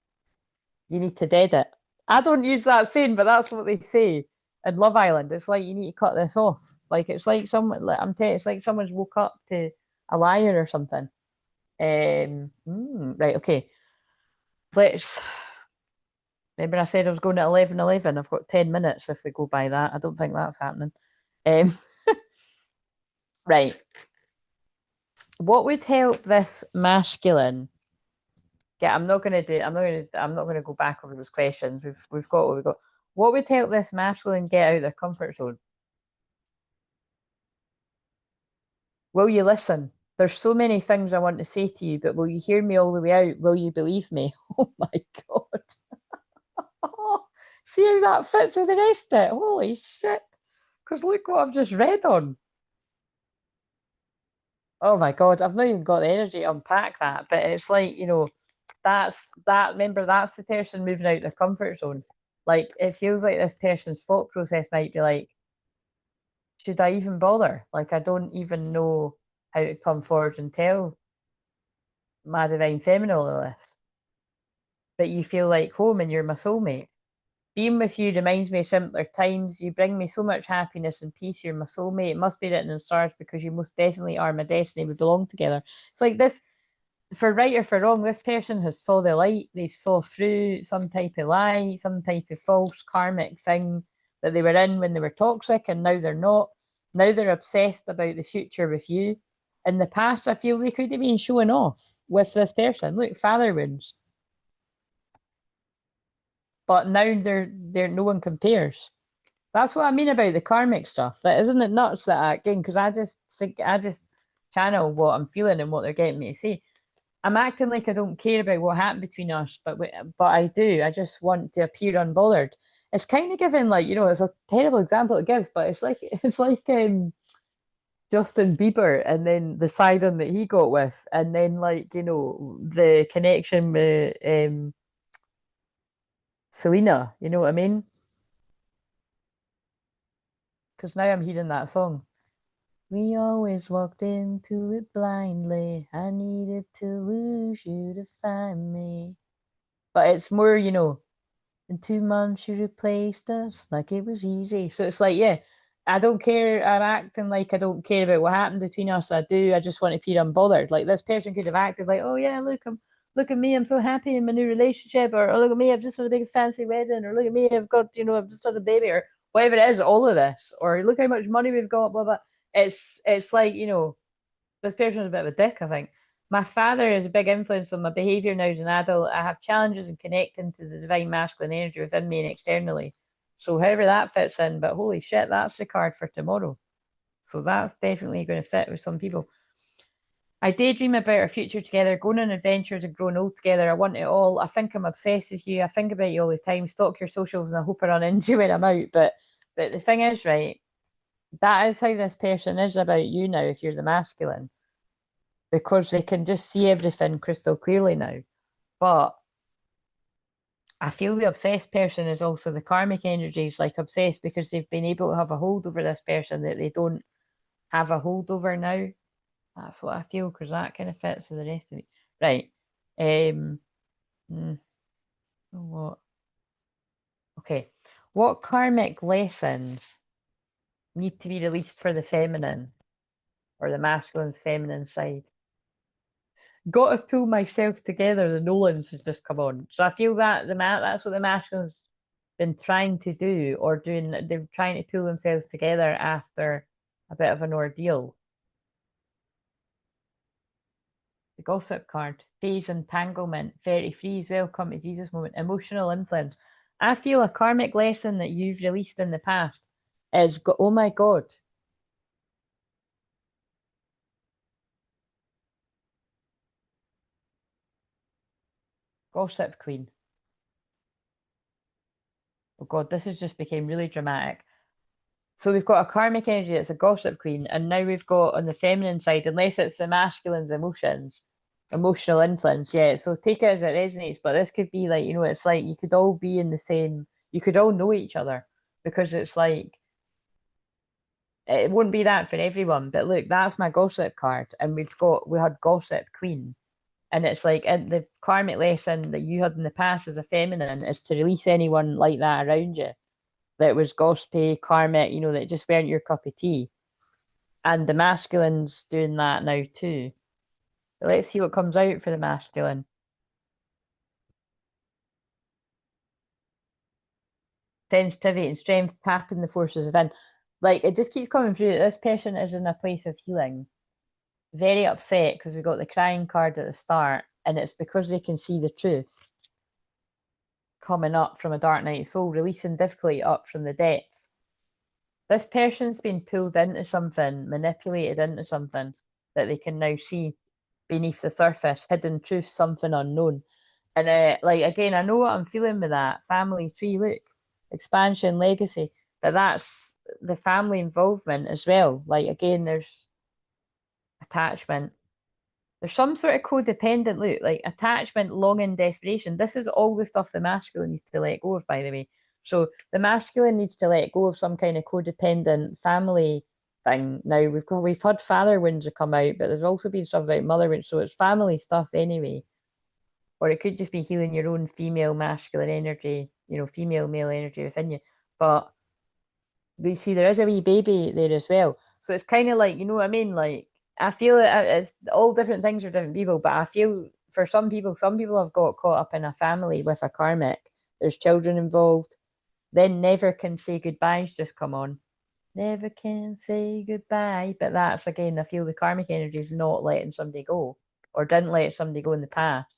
You need to dead it. I don't use that saying, but that's what they say in Love Island. It's like you need to cut this off. Like it's like someone. Like, it's like someone's woke up to a liar or something. Right. Okay. Let's. Remember, I said I was going at 11:11. I've got 10 minutes if we go by that. I don't think that's happening. Um, right. What would help this masculine? Yeah, I'm not gonna go back over those questions. We've got what we've got. What would help this masculine get out of their comfort zone? Will you listen? There's so many things I want to say to you, but will you hear me all the way out? Will you believe me? Oh my god. See how that fits with the rest of it? Holy shit. Because look what I've just read on. Oh my god, I've not even got the energy to unpack that, but it's like, remember, that's the person moving out their comfort zone. Like, it feels like this person's thought process might be like, should I even bother? Like, I don't even know how to come forward and tell my divine feminine all of this. But you feel like home and you're my soulmate. Being with you reminds me of simpler times. You bring me so much happiness and peace. You're my soulmate. It must be written in stars because you most definitely are my destiny. We belong together. It's like this, for right or for wrong, this person has saw the light. They've saw through some type of lie, some type of false karmic thing that they were in when they were toxic, and now they're not. Now they're obsessed about the future with you. In the past, I feel they could have been showing off with this person. Look, father wounds. But now they're no one compares. That's what I mean about the karmic stuff. That isn't it nuts that again, because I just channel what I'm feeling and what they're getting me to say. I'm acting like I don't care about what happened between us, but I do. I just want to appear unbothered. It's kind of giving like, it's a terrible example to give, but it's like Justin Bieber and then the sidon that he got with, and then like, the connection with Selena, you know what I mean? Because now I'm hearing that song. We always walked into it blindly. I needed to lose you to find me. But it's more, you know, in 2 months you replaced us like it was easy. So it's like, yeah, I don't care. I'm acting like I don't care about what happened between us. I do. I just want to appear unbothered. Like this person could have acted like, oh yeah, look at me, I'm so happy in my new relationship, or oh, look at me, I've just had a big fancy wedding, or look at me, I've got, you know, I've just had a baby, or whatever it is, all of this, or look how much money we've got, blah blah. It's like, you know, this person's a bit of a dick, I think. My father is a big influence on my behavior now as an adult. I have challenges in connecting to the divine masculine energy within me and externally. So, however that fits in, but holy shit, that's the card for tomorrow. So, that's definitely going to fit with some people. I daydream about our future together, going on adventures and growing old together. I want it all. I think I'm obsessed with you. I think about you all the time. Stalk your socials and I hope I run into you when I'm out. But the thing is, right, that is how this person is about you now if you're the masculine, because they can just see everything crystal clearly now. But I feel the obsessed person is also the karmic energies, like obsessed because they've been able to have a hold over this person that they don't have a hold over now. That's what I feel, because that kind of fits with the rest of it. Right. Um what? Okay. What karmic lessons need to be released for the feminine or the masculine's feminine side? Got to pull myself together. The Nolans has just come on, so I feel that that's what the masculine's been trying to do, or doing. They're trying to pull themselves together after a bit of an ordeal. The gossip card, phase entanglement, 33's welcome to Jesus moment, emotional influence. I feel a karmic lesson that you've released in the past is, oh my God, gossip queen. Oh God, this has just became really dramatic. So we've got a karmic energy that's a gossip queen, and now we've got on the feminine side, unless it's the masculine's emotions, emotional influence. Yeah, so take it as it resonates, but this could be like, you know, it's like you could all be in the same, you could all know each other, because it's like it wouldn't be that for everyone. But look, that's my gossip card, and we had gossip queen, and it's like the karmic lesson that you had in the past as a feminine is to release anyone like that around you that was gossipy, karmic, you know, that just weren't your cup of tea. And the masculine's doing that now too. But let's see what comes out for the masculine. Sensitivity and strength, tapping the forces within. Like it just keeps coming through. This person is in a place of healing, very upset because we got the crying card at the start, and it's because they can see the truth coming up from a dark night of soul, releasing difficulty up from the depths. This person's been pulled into something, manipulated into something that they can now see beneath the surface, hidden truth, something unknown. And like again, I know what I'm feeling with that family tree. Look, expansion, legacy, but that's the family involvement as well. Like again, there's attachment. There's some sort of codependent look, like attachment, longing, desperation. This is all the stuff the masculine needs to let go of, by the way. So the masculine needs to let go of some kind of codependent family thing. Now we've had father wounds come out, but there's also been stuff about mother wounds, so it's family stuff anyway. Or it could just be healing your own female masculine energy, you know, female male energy within you. But you see, there is a wee baby there as well. So it's kind of like, you know what I mean? Like, I feel it's all different things for different people, but I feel for some people have got caught up in a family with a karmic. There's children involved, then never can say goodbyes just come on. Never can say goodbye. But that's again, I feel the karmic energy is not letting somebody go or didn't let somebody go in the past.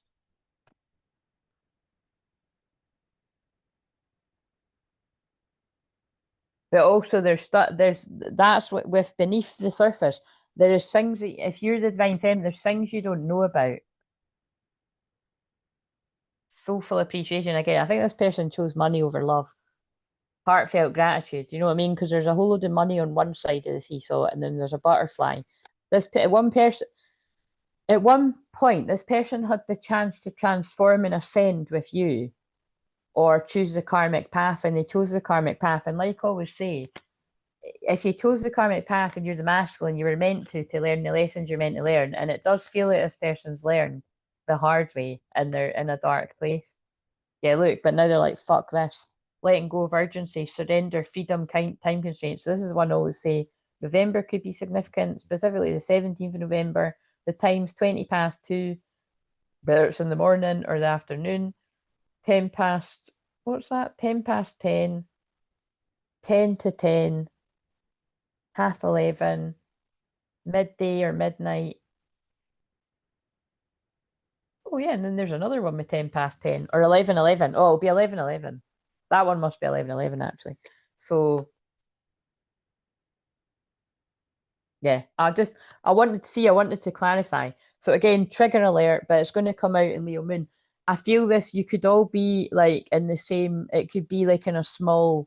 But also there's that's what with beneath the surface. There is things that if you're the divine feminine, there's things you don't know about. Soulful appreciation. Again, I think this person chose money over love. Heartfelt gratitude. You know what I mean? Because there's a whole load of money on one side of the seesaw, and then there's a butterfly. One person at one point, this person had the chance to transform and ascend with you, or choose the karmic path, and they chose the karmic path. And like I always say, if you chose the karmic path and you're the masculine, you were meant to learn the lessons you're meant to learn, and it does feel like this person's learned the hard way and they're in a dark place. Yeah, look, but now they're like, fuck this. Letting go of urgency, surrender, freedom, time constraints. So this is one I always say November could be significant, specifically the 17th of November. The time's 20 past 2, whether it's in the morning or the afternoon. 10 past, what's that? 10 past 10, 10 to 10, half 11, midday or midnight. Oh, yeah, and then there's another one with 10 past 10 or 11:11. Oh, it'll be 11:11. That one must be 11:11, actually. So, yeah, I wanted to clarify. So, again, trigger alert, but it's going to come out in Leo Moon. I feel this, you could all be like in the same, it could be like in a small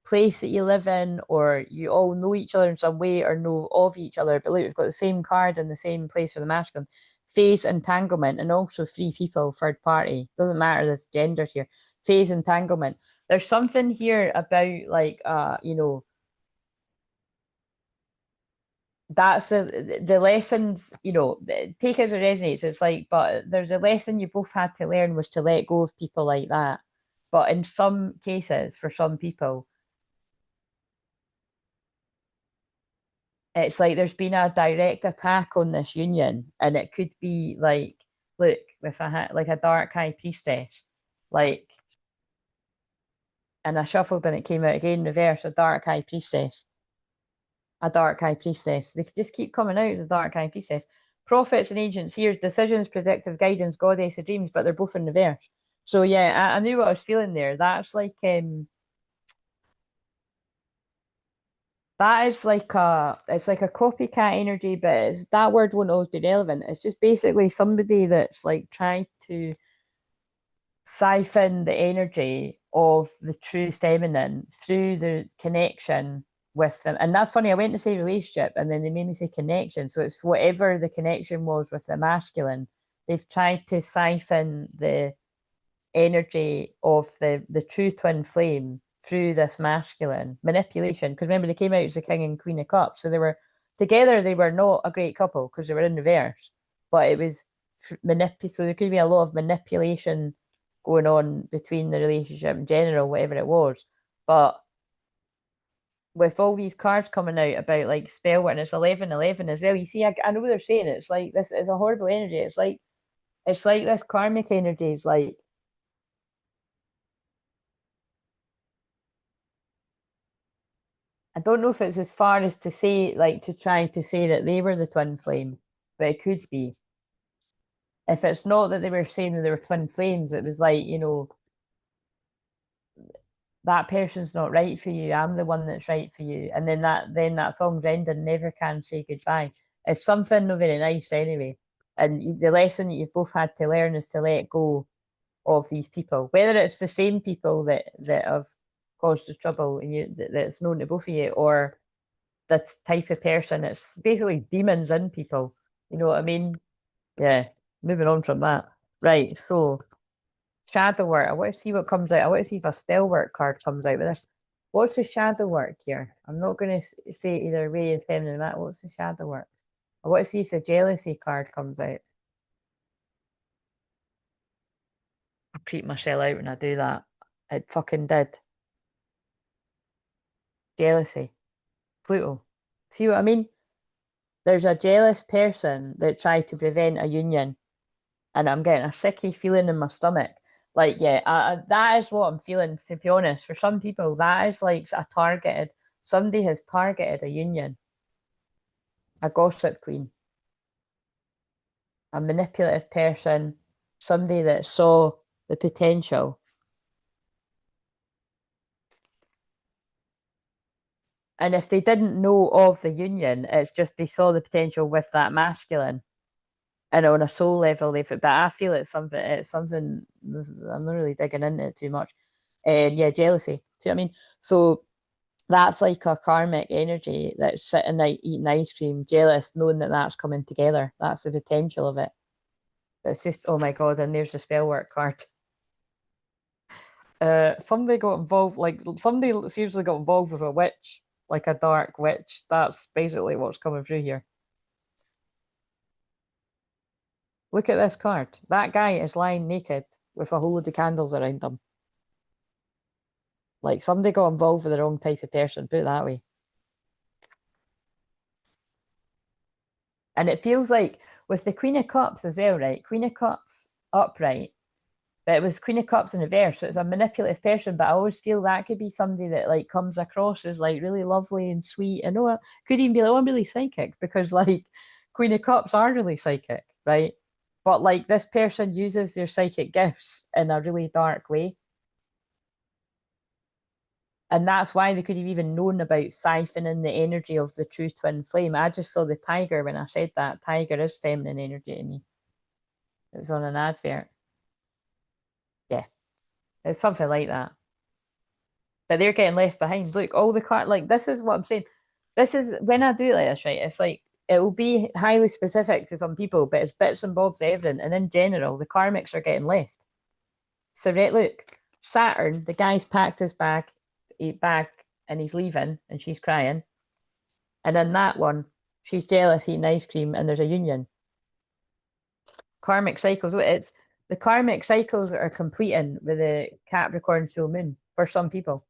place that you live in, or you all know each other in some way or know of each other. But look, we've got the same card in the same place for the masculine. Phase entanglement, and also three people, third party. Doesn't matter this genders here. Phase entanglement. There's something here about like that's the lessons, take it as it resonates. It's like, but there's a lesson you both had to learn was to let go of people like that. But in some cases, for some people, it's like there's been a direct attack on this union, and it could be like, look, with like a dark high priestess, like, and I shuffled and it came out again in reverse, a dark high priestess, a dark high priestess. They just keep coming out, the dark high priestess. Prophets and agents, seers, decisions, predictive guidance, goddess of dreams, but they're both in reverse. So yeah, I knew what I was feeling there. That's like that is like it's like a copycat energy, but that word won't always be relevant. It's just basically somebody that's like trying to siphon the energy of the true feminine through the connection with them. And that's funny, I went to say relationship and then they made me say connection. So it's whatever the connection was with the masculine, they've tried to siphon the energy of the true twin flame through this masculine manipulation. Because remember, they came out as the king and queen of cups. So they were together, they were not a great couple because they were in reverse. But it was so there could be a lot of manipulation going on between the relationship in general, whatever it was. But with all these cards coming out about like spell work, and it's 11:11 as well. You see, I know what they're saying. It's like this is a horrible energy. It's like this karmic energy is like I don't know if it's as far as to say like to try to say that they were the twin flame, but it could be. If it's not that they were saying that they were twin flames, it was like, that person's not right for you. I'm the one that's right for you. And then that song Brendan Never Can Say Goodbye. It's something not very nice anyway. And the lesson that you've both had to learn is to let go of these people, whether it's the same people that have caused the trouble and that's known to both of you, or this type of person. It's basically demons in people. You know what I mean? Yeah. Moving on from that. Right. So shadow work. I want to see what comes out. I want to see if a spell work card comes out with this. What's the shadow work here? I'm not going to say either way in feminine or that. What's the shadow work? I want to see if the jealousy card comes out. I creep myself out when I do that. It fucking did. Jealousy. Pluto. See what I mean? There's a jealous person that tried to prevent a union, and I'm getting a sicky feeling in my stomach. Like, yeah, that is what I'm feeling, to be honest. For some people, that is like somebody has targeted a union, a gossip queen, a manipulative person, somebody that saw the potential. And if they didn't know of the union, it's just they saw the potential with that masculine. And on a soul level, but I feel it's something I'm not really digging into it too much. And yeah, jealousy. See what I mean? So that's like a karmic energy that's sitting there eating ice cream, jealous, knowing that that's coming together. That's the potential of it. It's just, oh my God, and there's the spell work card. Somebody got involved, like somebody seriously got involved with a witch like a dark witch. That's basically what's coming through here. Look at this card. That guy is lying naked with a whole load of candles around him. Like somebody got involved with the wrong type of person, put it that way. And it feels like with the Queen of Cups as well, right? Queen of Cups upright, but it was Queen of Cups in reverse, so it's a manipulative person. But I always feel that could be somebody that like comes across as like really lovely and sweet. I know it could even be like, oh, I'm really psychic, because like Queen of Cups are really psychic, right? But like this person uses their psychic gifts in a really dark way. And that's why they could have even known about siphoning the energy of the true twin flame. I just saw the tiger when I said that. Tiger is feminine energy to me. It was on an advert. Yeah, it's something like that. But they're getting left behind. Look, all the card, like this is what I'm saying. This is when I do it like this, right? It's like it will be highly specific to some people, but it's bits and bobs evident. And in general, the karmics are getting left. So right, look, Saturn, the guy's packed his bag and he's leaving and she's crying. And in that one, she's jealous eating ice cream and there's a union. Karmic cycles. It's the karmic cycles that are completing with the Capricorn full moon for some people.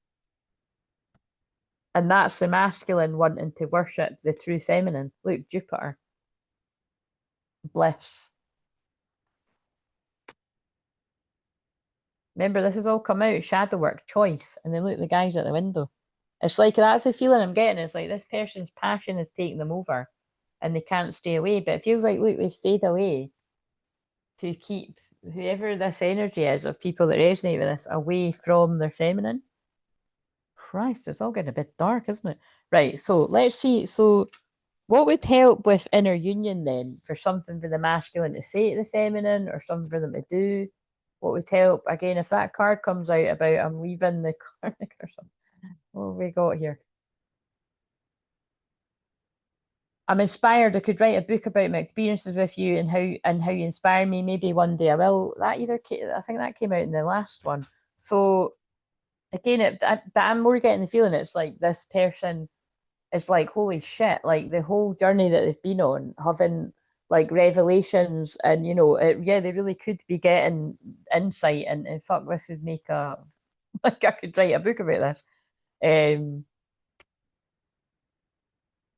And that's the masculine wanting to worship the true feminine. Look, Jupiter. Bliss. Remember, this has all come out, shadow work, choice. And then look, the guys at the window. It's like, that's the feeling I'm getting. It's like this person's passion is taking them over and they can't stay away. But it feels like, look, they've stayed away to keep whoever this energy is of people that resonate with this away from their feminine. Christ, it's all getting a bit dark, isn't it? Right, so let's see. So what would help with inner union then for something for the masculine to say to the feminine or something for them to do? What would help? Again, if that card comes out about I'm leaving the karmic or something, what have we got here? I'm inspired. I could write a book about my experiences with you and how you inspire me. Maybe one day I will. That either I think that came out in the last one. So again, but I'm more getting the feeling it's like this person is like, holy shit, like the whole journey that they've been on, having like revelations, and yeah, they really could be getting insight, and fuck, this would make a like I could write a book about this.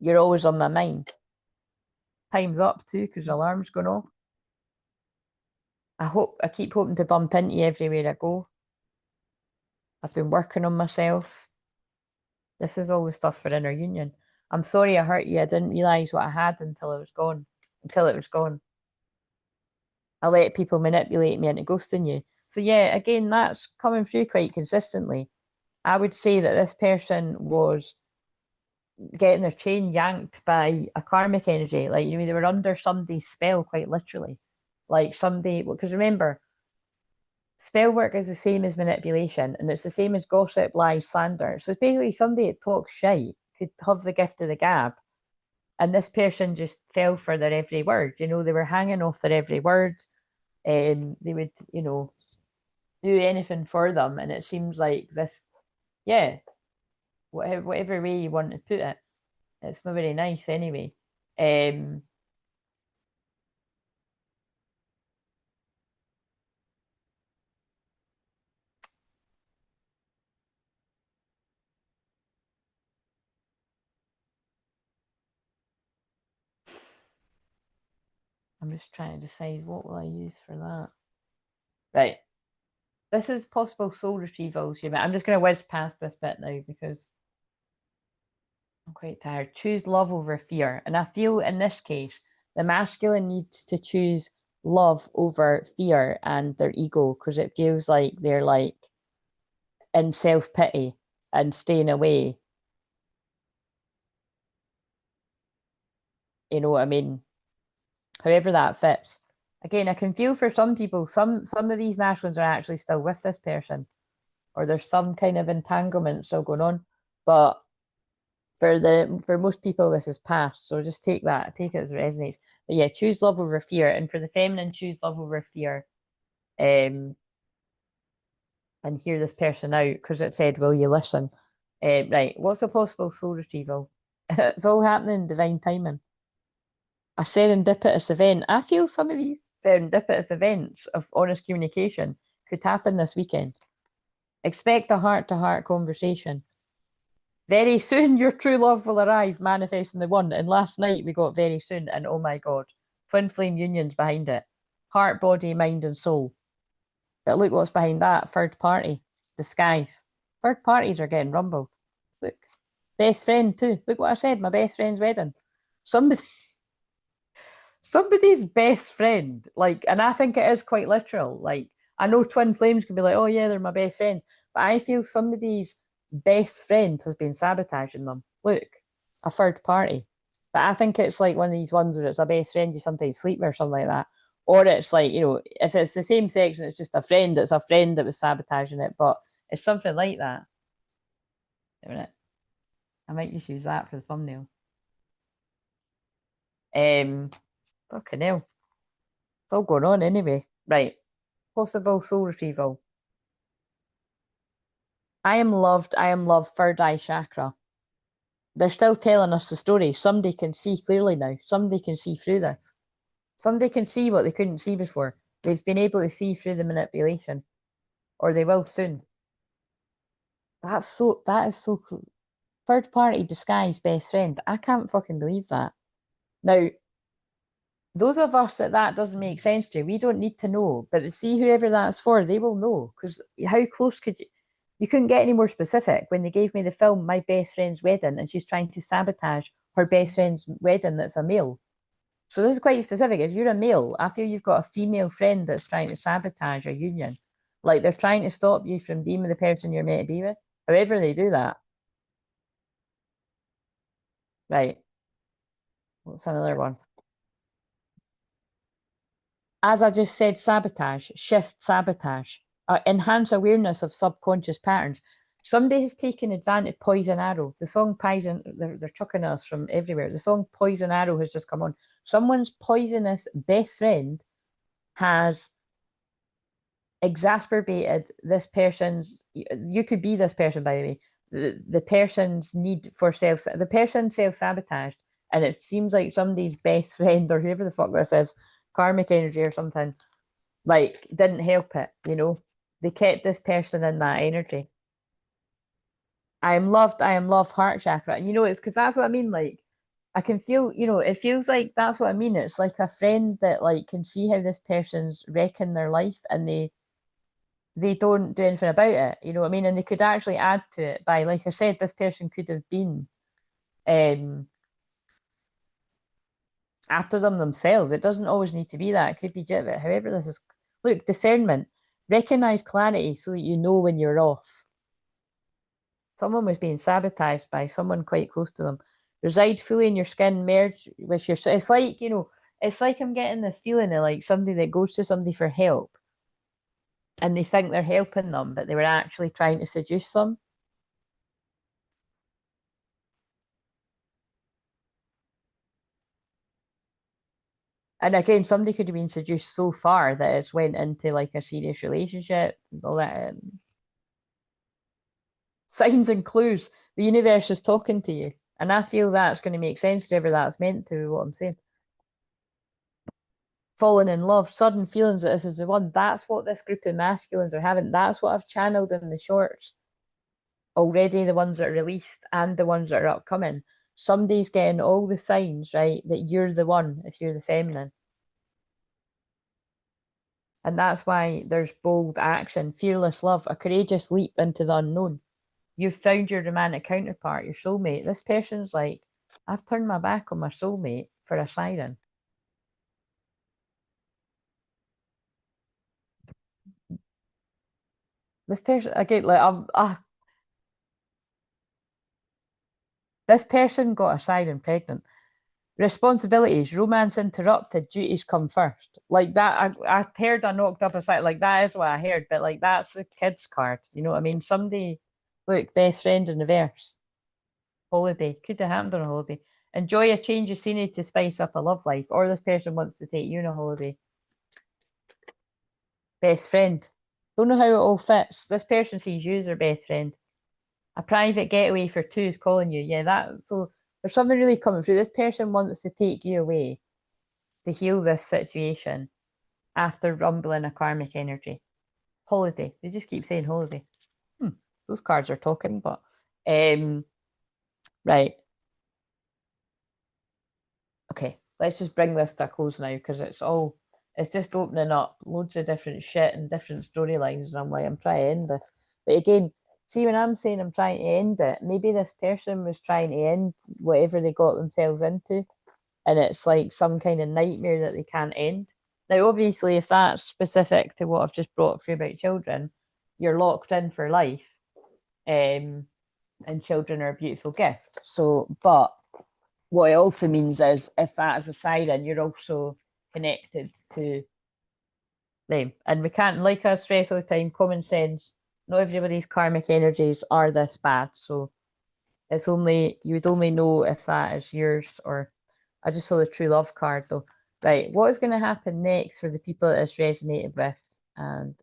You're always on my mind. Time's up too, because the alarm's going off. I keep hoping to bump into you everywhere I go. I've been working on myself. This is all the stuff for inner union. I'm sorry I hurt you. I didn't realise what I had until it was gone. I let people manipulate me into ghosting you. So yeah, again, that's coming through quite consistently. I would say that this person was getting their chain yanked by a karmic energy. Like, they were under somebody's spell, quite literally. Like somebody, because remember, spell work is the same as manipulation, and it's the same as gossip, lies, slander. So it's basically somebody that talks shite could have the gift of the gab, and this person just fell for their every word. They were hanging off their every word, and they would, do anything for them. And it seems like this, yeah, whatever way you want to put it, it's not very nice anyway. I'm just trying to decide what will I use for that. Right. This is possible soul retrievals. I'm just going to whiz past this bit now because I'm quite tired. Choose love over fear. And I feel in this case, the masculine needs to choose love over fear and their ego, because it feels like they're like in self-pity and staying away. You know what I mean? However that fits. Again, I can feel for some people, some of these masculines are actually still with this person, or there's some kind of entanglement still going on. But for most people, this is past. So just take it as it resonates. But yeah, choose love over fear. And for the feminine, choose love over fear. And hear this person out, because it said, will you listen? Right, what's a possible soul retrieval? It's all happening in divine timing. A serendipitous event. I feel some of these serendipitous events of honest communication could happen this weekend. Expect a heart-to-heart conversation. Very soon your true love will arrive, manifesting the one. And last night we got very soon, and oh my God, twin flame unions behind it. Heart, body, mind, and soul. But look what's behind that. Third party. Disguise. Third parties are getting rumbled. Look. Best friend too. Look what I said, my best friend's wedding. Somebody somebody's best friend. Like, and I think it is quite literal. Like, I know twin flames can be like, oh yeah, they're my best friend. But I feel somebody's best friend has been sabotaging them. Look, a third party. But I think it's like one of these ones where it's a best friend you sometimes sleep with or something like that. Or it's like, you know, if it's the same sex and it's just a friend, it's a friend that was sabotaging it. But it's something like that. Wait a minute. I might just use that for the thumbnail. Fucking hell. It's all going on anyway. Right. Possible soul retrieval. I am loved, third eye chakra. They're still telling us the story. Somebody can see clearly now. Somebody can see through this. Somebody can see what they couldn't see before. They've been able to see through the manipulation. Or they will soon. That is so cool. Third party disguise best friend. I can't fucking believe that. Now, those of us that doesn't make sense to, we don't need to know. But to see whoever that's for, they will know. Because how close could you? You couldn't get any more specific when they gave me the film My Best Friend's Wedding and she's trying to sabotage her best friend's wedding that's a male. So this is quite specific. If you're a male, I feel you've got a female friend that's trying to sabotage a union. Like they're trying to stop you from being with the person you're meant to be with. However they do that. Right. What's another one? As I just said, sabotage, shift, sabotage, enhance awareness of subconscious patterns. Somebody has taken advantage. Poison Arrow, the song Poison, they're chucking us from everywhere. The song Poison Arrow has just come on. Someone's poisonous best friend has exacerbated this person's. You could be this person, by the way. The person's need for the person self-sabotaged, and it seems like somebody's best friend or whoever the fuck this is, karmic energy or something, like didn't help it, you know. They kept this person in that energy. I am loved, heart chakra. And you know, it's because that's what I mean. Like, I can feel, you know, it feels like that's what I mean. It's like a friend that like can see how this person's wrecking their life and they don't do anything about it. You know what I mean? And they could actually add to it by, like I said, this person could have been after them themselves. It doesn't always need to be that. It could be jit. However, this is look, discernment. Recognize clarity so that you know when you're off. Someone was being sabotaged by someone quite close to them. Reside fully in your skin, merge with your. It's like, you know, it's like I'm getting this feeling of like somebody that goes to somebody for help and they think they're helping them, but they were actually trying to seduce them. And again, somebody could have been seduced so far that it's went into like a serious relationship and all that. Signs and clues. The universe is talking to you. And I feel that's going to make sense to whatever that's meant to, what I'm saying. Falling in love, sudden feelings that this is the one. That's what this group of masculines are having. That's what I've channeled in the shorts already, the ones that are released and the ones that are upcoming. Somebody's getting all the signs, right, that you're the one if you're the feminine. And that's why there's bold action, fearless love, a courageous leap into the unknown. You've found your romantic counterpart, your soulmate. This person's like, I've turned my back on my soulmate for a siren. This person, again, like, this person got a siren pregnant. Responsibilities, romance interrupted, duties come first. Like that, I heard I knocked up a side. Like that is what I heard, but like that's the kid's card. You know what I mean? Somebody, look, best friend in reverse. Holiday. Could have happened on a holiday. Enjoy a change of scenery to spice up a love life. Or this person wants to take you on a holiday. Best friend. Don't know how it all fits. This person sees you as their best friend. A private getaway for two is calling you. Yeah, that, so there's something really coming through. This person wants to take you away to heal this situation after rumbling a karmic energy. Holiday. They just keep saying holiday. Those cards are talking, but right. Okay, let's just bring this to a close now because it's just opening up loads of different shit and different storylines, and I'm like, I'm trying to end this. But again, see, when I'm saying I'm trying to end it, maybe this person was trying to end whatever they got themselves into, and it's like some kind of nightmare that they can't end. Now, obviously, if that's specific to what I've just brought through about children, you're locked in for life, and children are a beautiful gift. So, but what it also means is if that is a siren, you're also connected to them. And we can't, like I stress all the time, common sense, not everybody's karmic energies are this bad. So it's only, you would only know if that is yours. Or I just saw the true love card though. Right, what is going to happen next for the people that it's resonated with? And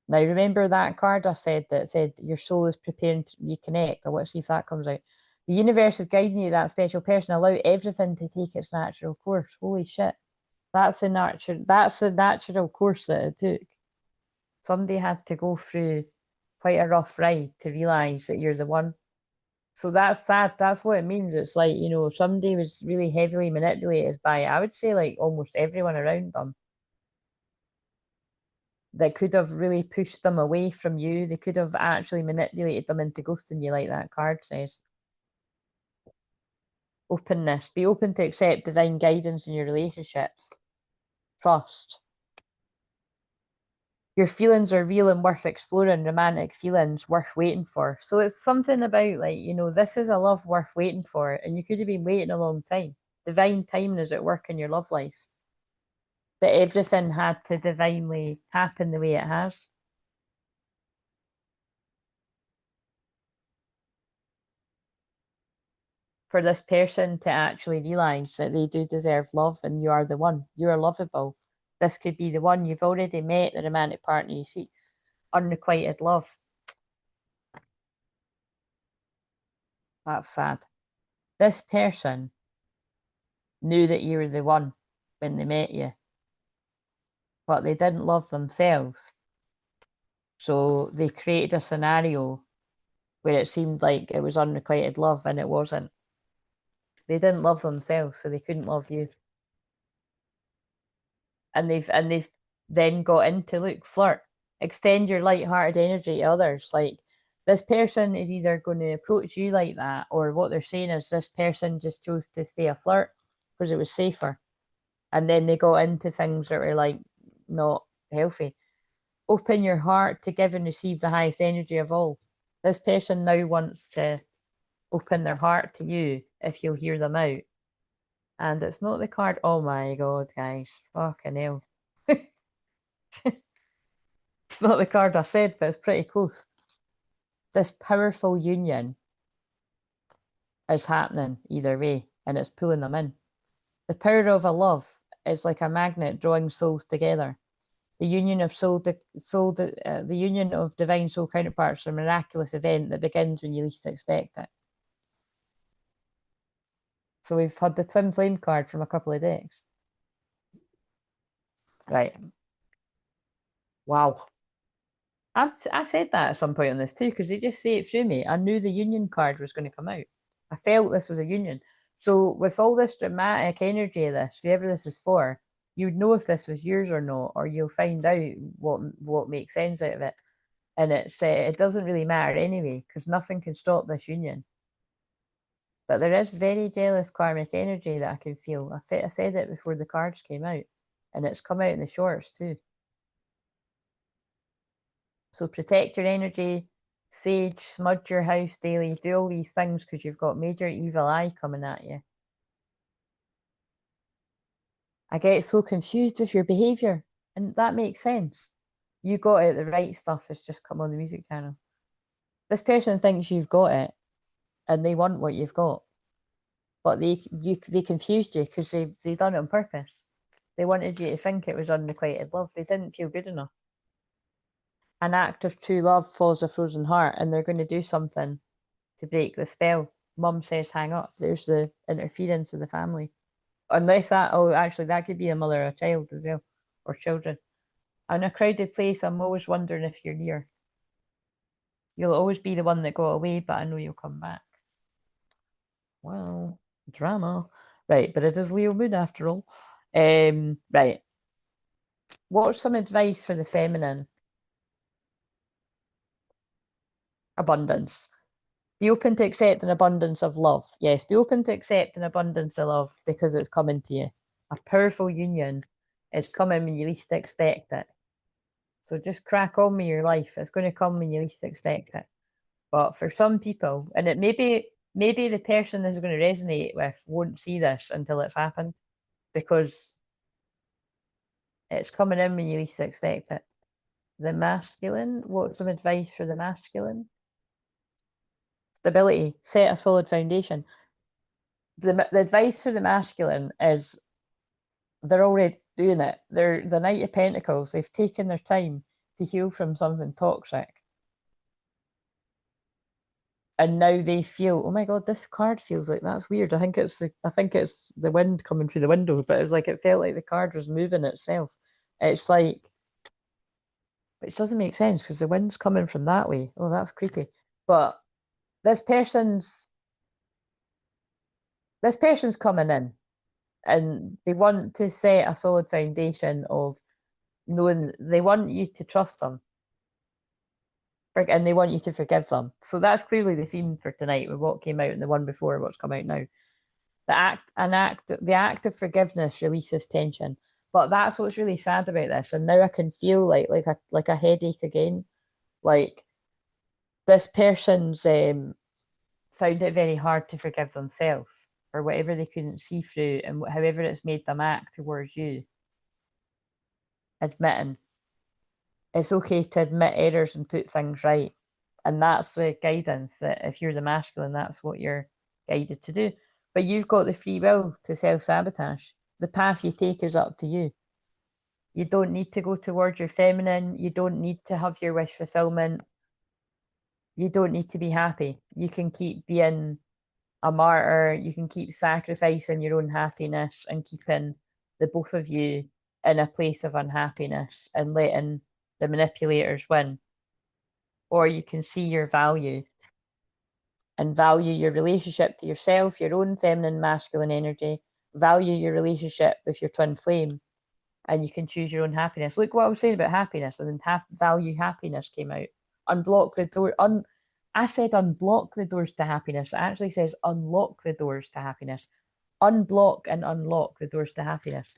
now remember that card I said that said your soul is preparing to reconnect. I want to see if that comes out. The universe is guiding you, that special person. Allow everything to take its natural course. Holy shit. That's a natural course that it took. Somebody had to go through quite a rough ride to realise that you're the one. So that's sad. That's what it means. It's like, somebody was really heavily manipulated by, I would say, like almost everyone around them. That could have really pushed them away from you. They could have actually manipulated them into ghosting you, like that card says. Openness. Be open to accept divine guidance in your relationships. Trust. Your feelings are real and worth exploring, romantic feelings worth waiting for. So it's something about like, this is a love worth waiting for. And you could have been waiting a long time. Divine timing is at work in your love life. But everything had to divinely happen the way it has. For this person to actually realize that they do deserve love and you are the one. You are lovable. This could be the one. You've already met the romantic partner you seek. Unrequited love. That's sad. This person knew that you were the one when they met you, but they didn't love themselves. So they created a scenario where it seemed like it was unrequited love and it wasn't. They didn't love themselves, so they couldn't love you. And they've then got into look, flirt, extend your light-hearted energy to others. Like this person is either going to approach you like that, or what they're saying is this person just chose to stay a flirt because it was safer. And then they got into things that were like not healthy. Open your heart to give and receive the highest energy of all. This person now wants to open their heart to you if you'll hear them out. And it's not the card. Oh my God, guys. Fucking hell. It's not the card I said, but it's pretty close. This powerful union is happening either way, and it's pulling them in. The power of a love is like a magnet drawing souls together. The union of the union of divine soul counterparts is a miraculous event that begins when you least expect it. So we've had the Twinflame card from a couple of decks. Right. Wow. I said that at some point on this too, because they just say it through me. I knew the union card was going to come out. I felt this was a union. So with all this dramatic energy of this, whoever this is for, you would know if this was yours or not, or you'll find out what makes sense out of it. And it doesn't really matter anyway, because nothing can stop this union. But there is very jealous karmic energy that I can feel. I said it before the cards came out, and it's come out in the shorts too. So protect your energy, sage, smudge your house daily, do all these things because you've got major evil eye coming at you. I get so confused with your behaviour, and that makes sense. You got it, the right stuff has just come on the music channel. This person thinks you've got it, and they want what you've got. But they confused you because they done it on purpose. They wanted you to think it was unrequited love. They didn't feel good enough. an act of true love follows a frozen heart, and they're going to do something to break the spell. Mum says hang up. There's the interference of the family. Unless that, oh, actually, that could be a mother or a child as well, or children. In a crowded place, I'm always wondering if you're near. You'll always be the one that got away, but I know you'll come back. Wow, drama. Right, but it is Leo moon after all. Right. What's some advice for the feminine? Abundance. Be open to accept an abundance of love. Yes, be open to accept an abundance of love because it's coming to you. A powerful union is coming when you least expect it. So just crack on with your life. It's going to come when you least expect it. But for some people, and it maybe the person this is going to resonate with won't see this until it's happened because it's coming in when you least expect it. The masculine, what's some advice for the masculine? Stability, set a solid foundation. The advice for the masculine is they're already doing it. They're the Knight of Pentacles. They've taken their time to heal from something toxic. And now they feel, oh my god, this card feels like that's weird. I think it's the wind coming through the window, but it was like it felt like the card was moving itself. It's like, which doesn't make sense because the wind's coming from that way. Oh, that's creepy. But this person's coming in and they want to set a solid foundation of knowing they want you to trust them and they want you to forgive them. So that's clearly the theme for tonight with what came out and the one before what's come out now. The act of forgiveness releases tension. But that's what's really sad about this. And now I can feel like a headache again. Like this person's found it very hard to forgive themselves for whatever they couldn't see through and however it's made them act towards you. Admitting. It's okay to admit errors and put things right. And that's the guidance that if you're the masculine, that's what you're guided to do. But you've got the free will to self-sabotage. The path you take is up to you. You don't need to go towards your feminine. You don't need to have your wish fulfillment. You don't need to be happy. You can keep being a martyr. You can keep sacrificing your own happiness and keeping the both of you in a place of unhappiness and letting the manipulators win. Or you can see your value and value your relationship to yourself, your own feminine, masculine energy, value your relationship with your twin flame, and you can choose your own happiness. Look what I was saying about happiness, and then value happiness came out. Unblock the door. I said unblock the doors to happiness. It actually says unlock the doors to happiness. Unblock and unlock the doors to happiness.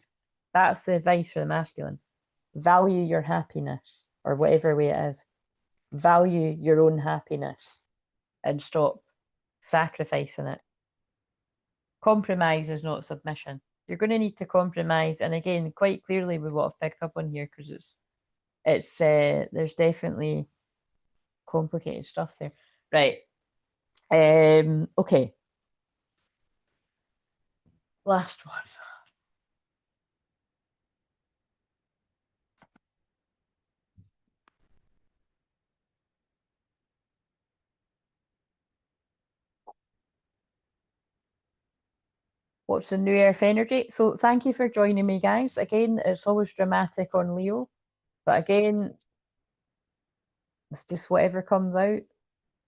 That's the advice for the masculine. Value your happiness, or whatever way it is. Value your own happiness and stop sacrificing it. Compromise is not submission. You're going to need to compromise, and again, quite clearly with what I've picked up on here, because it's there's definitely complicated stuff there. Right. Okay. Last one. What's the new earth energy? So thank you for joining me, guys. Again, it's always dramatic on Leo, but again, it's just whatever comes out.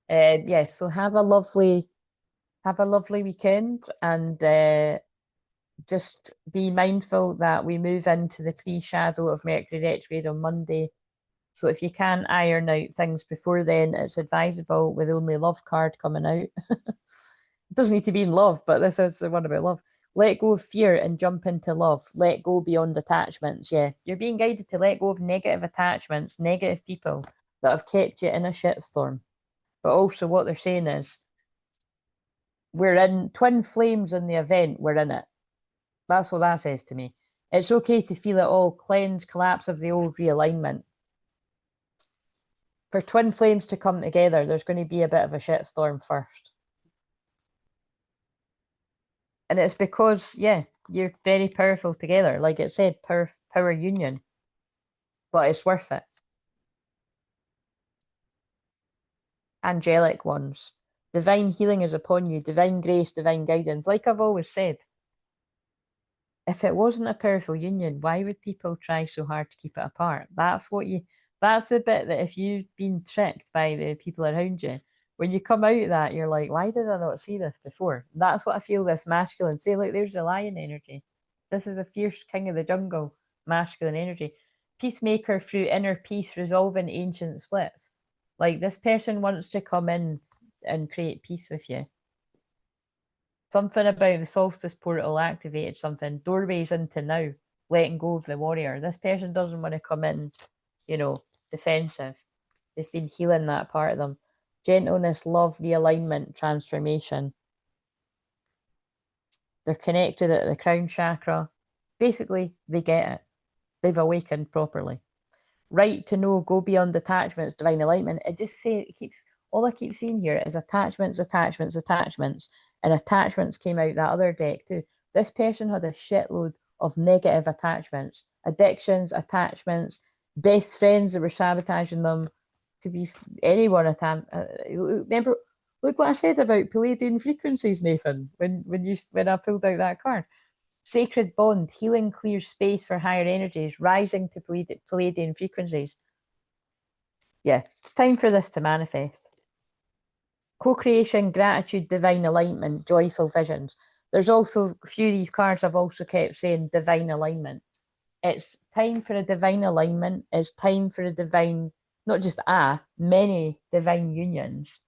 Yes, so have a lovely weekend, and just be mindful that we move into the pre-shadow of Mercury retrograde on Monday. So if you can iron out things before then, it's advisable with only love card coming out. It doesn't need to be in love, but this is the one about love. Let go of fear and jump into love. Let go beyond attachments. Yeah, you're being guided to let go of negative attachments, negative people that have kept you in a shitstorm. But also what they're saying is, we're in twin flames in the event, we're in it. That's what that says to me. It's okay to feel it all, cleanse, collapse of the old, realignment. For twin flames to come together, there's going to be a bit of a shitstorm first. And it's because, yeah, you're very powerful together. Like it said, power union. But it's worth it. angelic ones. Divine healing is upon you, divine grace, divine guidance. Like I've always said, if it wasn't a powerful union, why would people try so hard to keep it apart? That's the bit that if you've been tricked by the people around you, when you come out of that, you're like, why did I not see this before? That's what I feel this masculine. Say, look, there's the lion energy. This is a fierce king of the jungle, masculine energy. Peacemaker through inner peace, resolving ancient splits. Like this person wants to come in and create peace with you. Something about the solstice portal activated something. Doorways into now, letting go of the warrior. This person doesn't want to come in, defensive. They've been healing that part of them. Gentleness, love, realignment, transformation. They're connected at the crown chakra. Basically, they get it. They've awakened properly. Right to know, go beyond attachments, divine alignment. All I keep seeing here is attachments, attachments, attachments. And attachments came out that other deck too. This person had a shitload of negative attachments, addictions, attachments, best friends that were sabotaging them. Could be anyone. Remember, look what I said about Palladian frequencies, Nathan, when I pulled out that card. Sacred bond, healing clears space for higher energies, rising to Palladian frequencies. Yeah, time for this to manifest. Co-creation, gratitude, divine alignment, joyful visions. There's also a few of these cards I've also kept saying divine alignment. It's time for a divine alignment. It's time for a divine, not just many divine unions.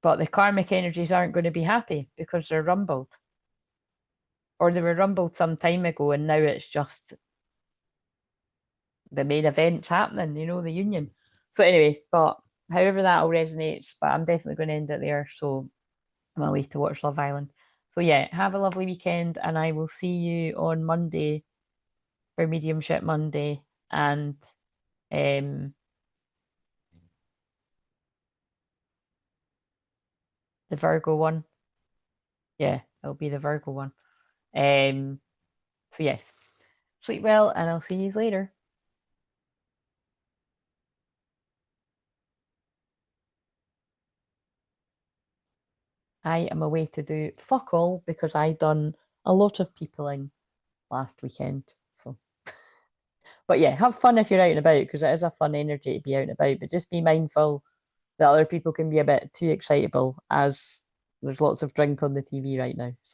But the karmic energies aren't going to be happy because they're rumbled. Or they were rumbled some time ago and now it's just the main event's happening, the union. So anyway, but however that all resonates, but I'm definitely going to end it there. So I'm away to watch Love Island. So yeah, have a lovely weekend and I will see you on Monday for Mediumship Monday and the Virgo one. Yeah, it'll be the Virgo one. So yes, sleep well and I'll see you later. I am away to do fuck all because I done a lot of peopling last weekend. So, but yeah, have fun if you're out and about because it is a fun energy to be out and about. But just be mindful that other people can be a bit too excitable as there's lots of drink on the TV right now. So.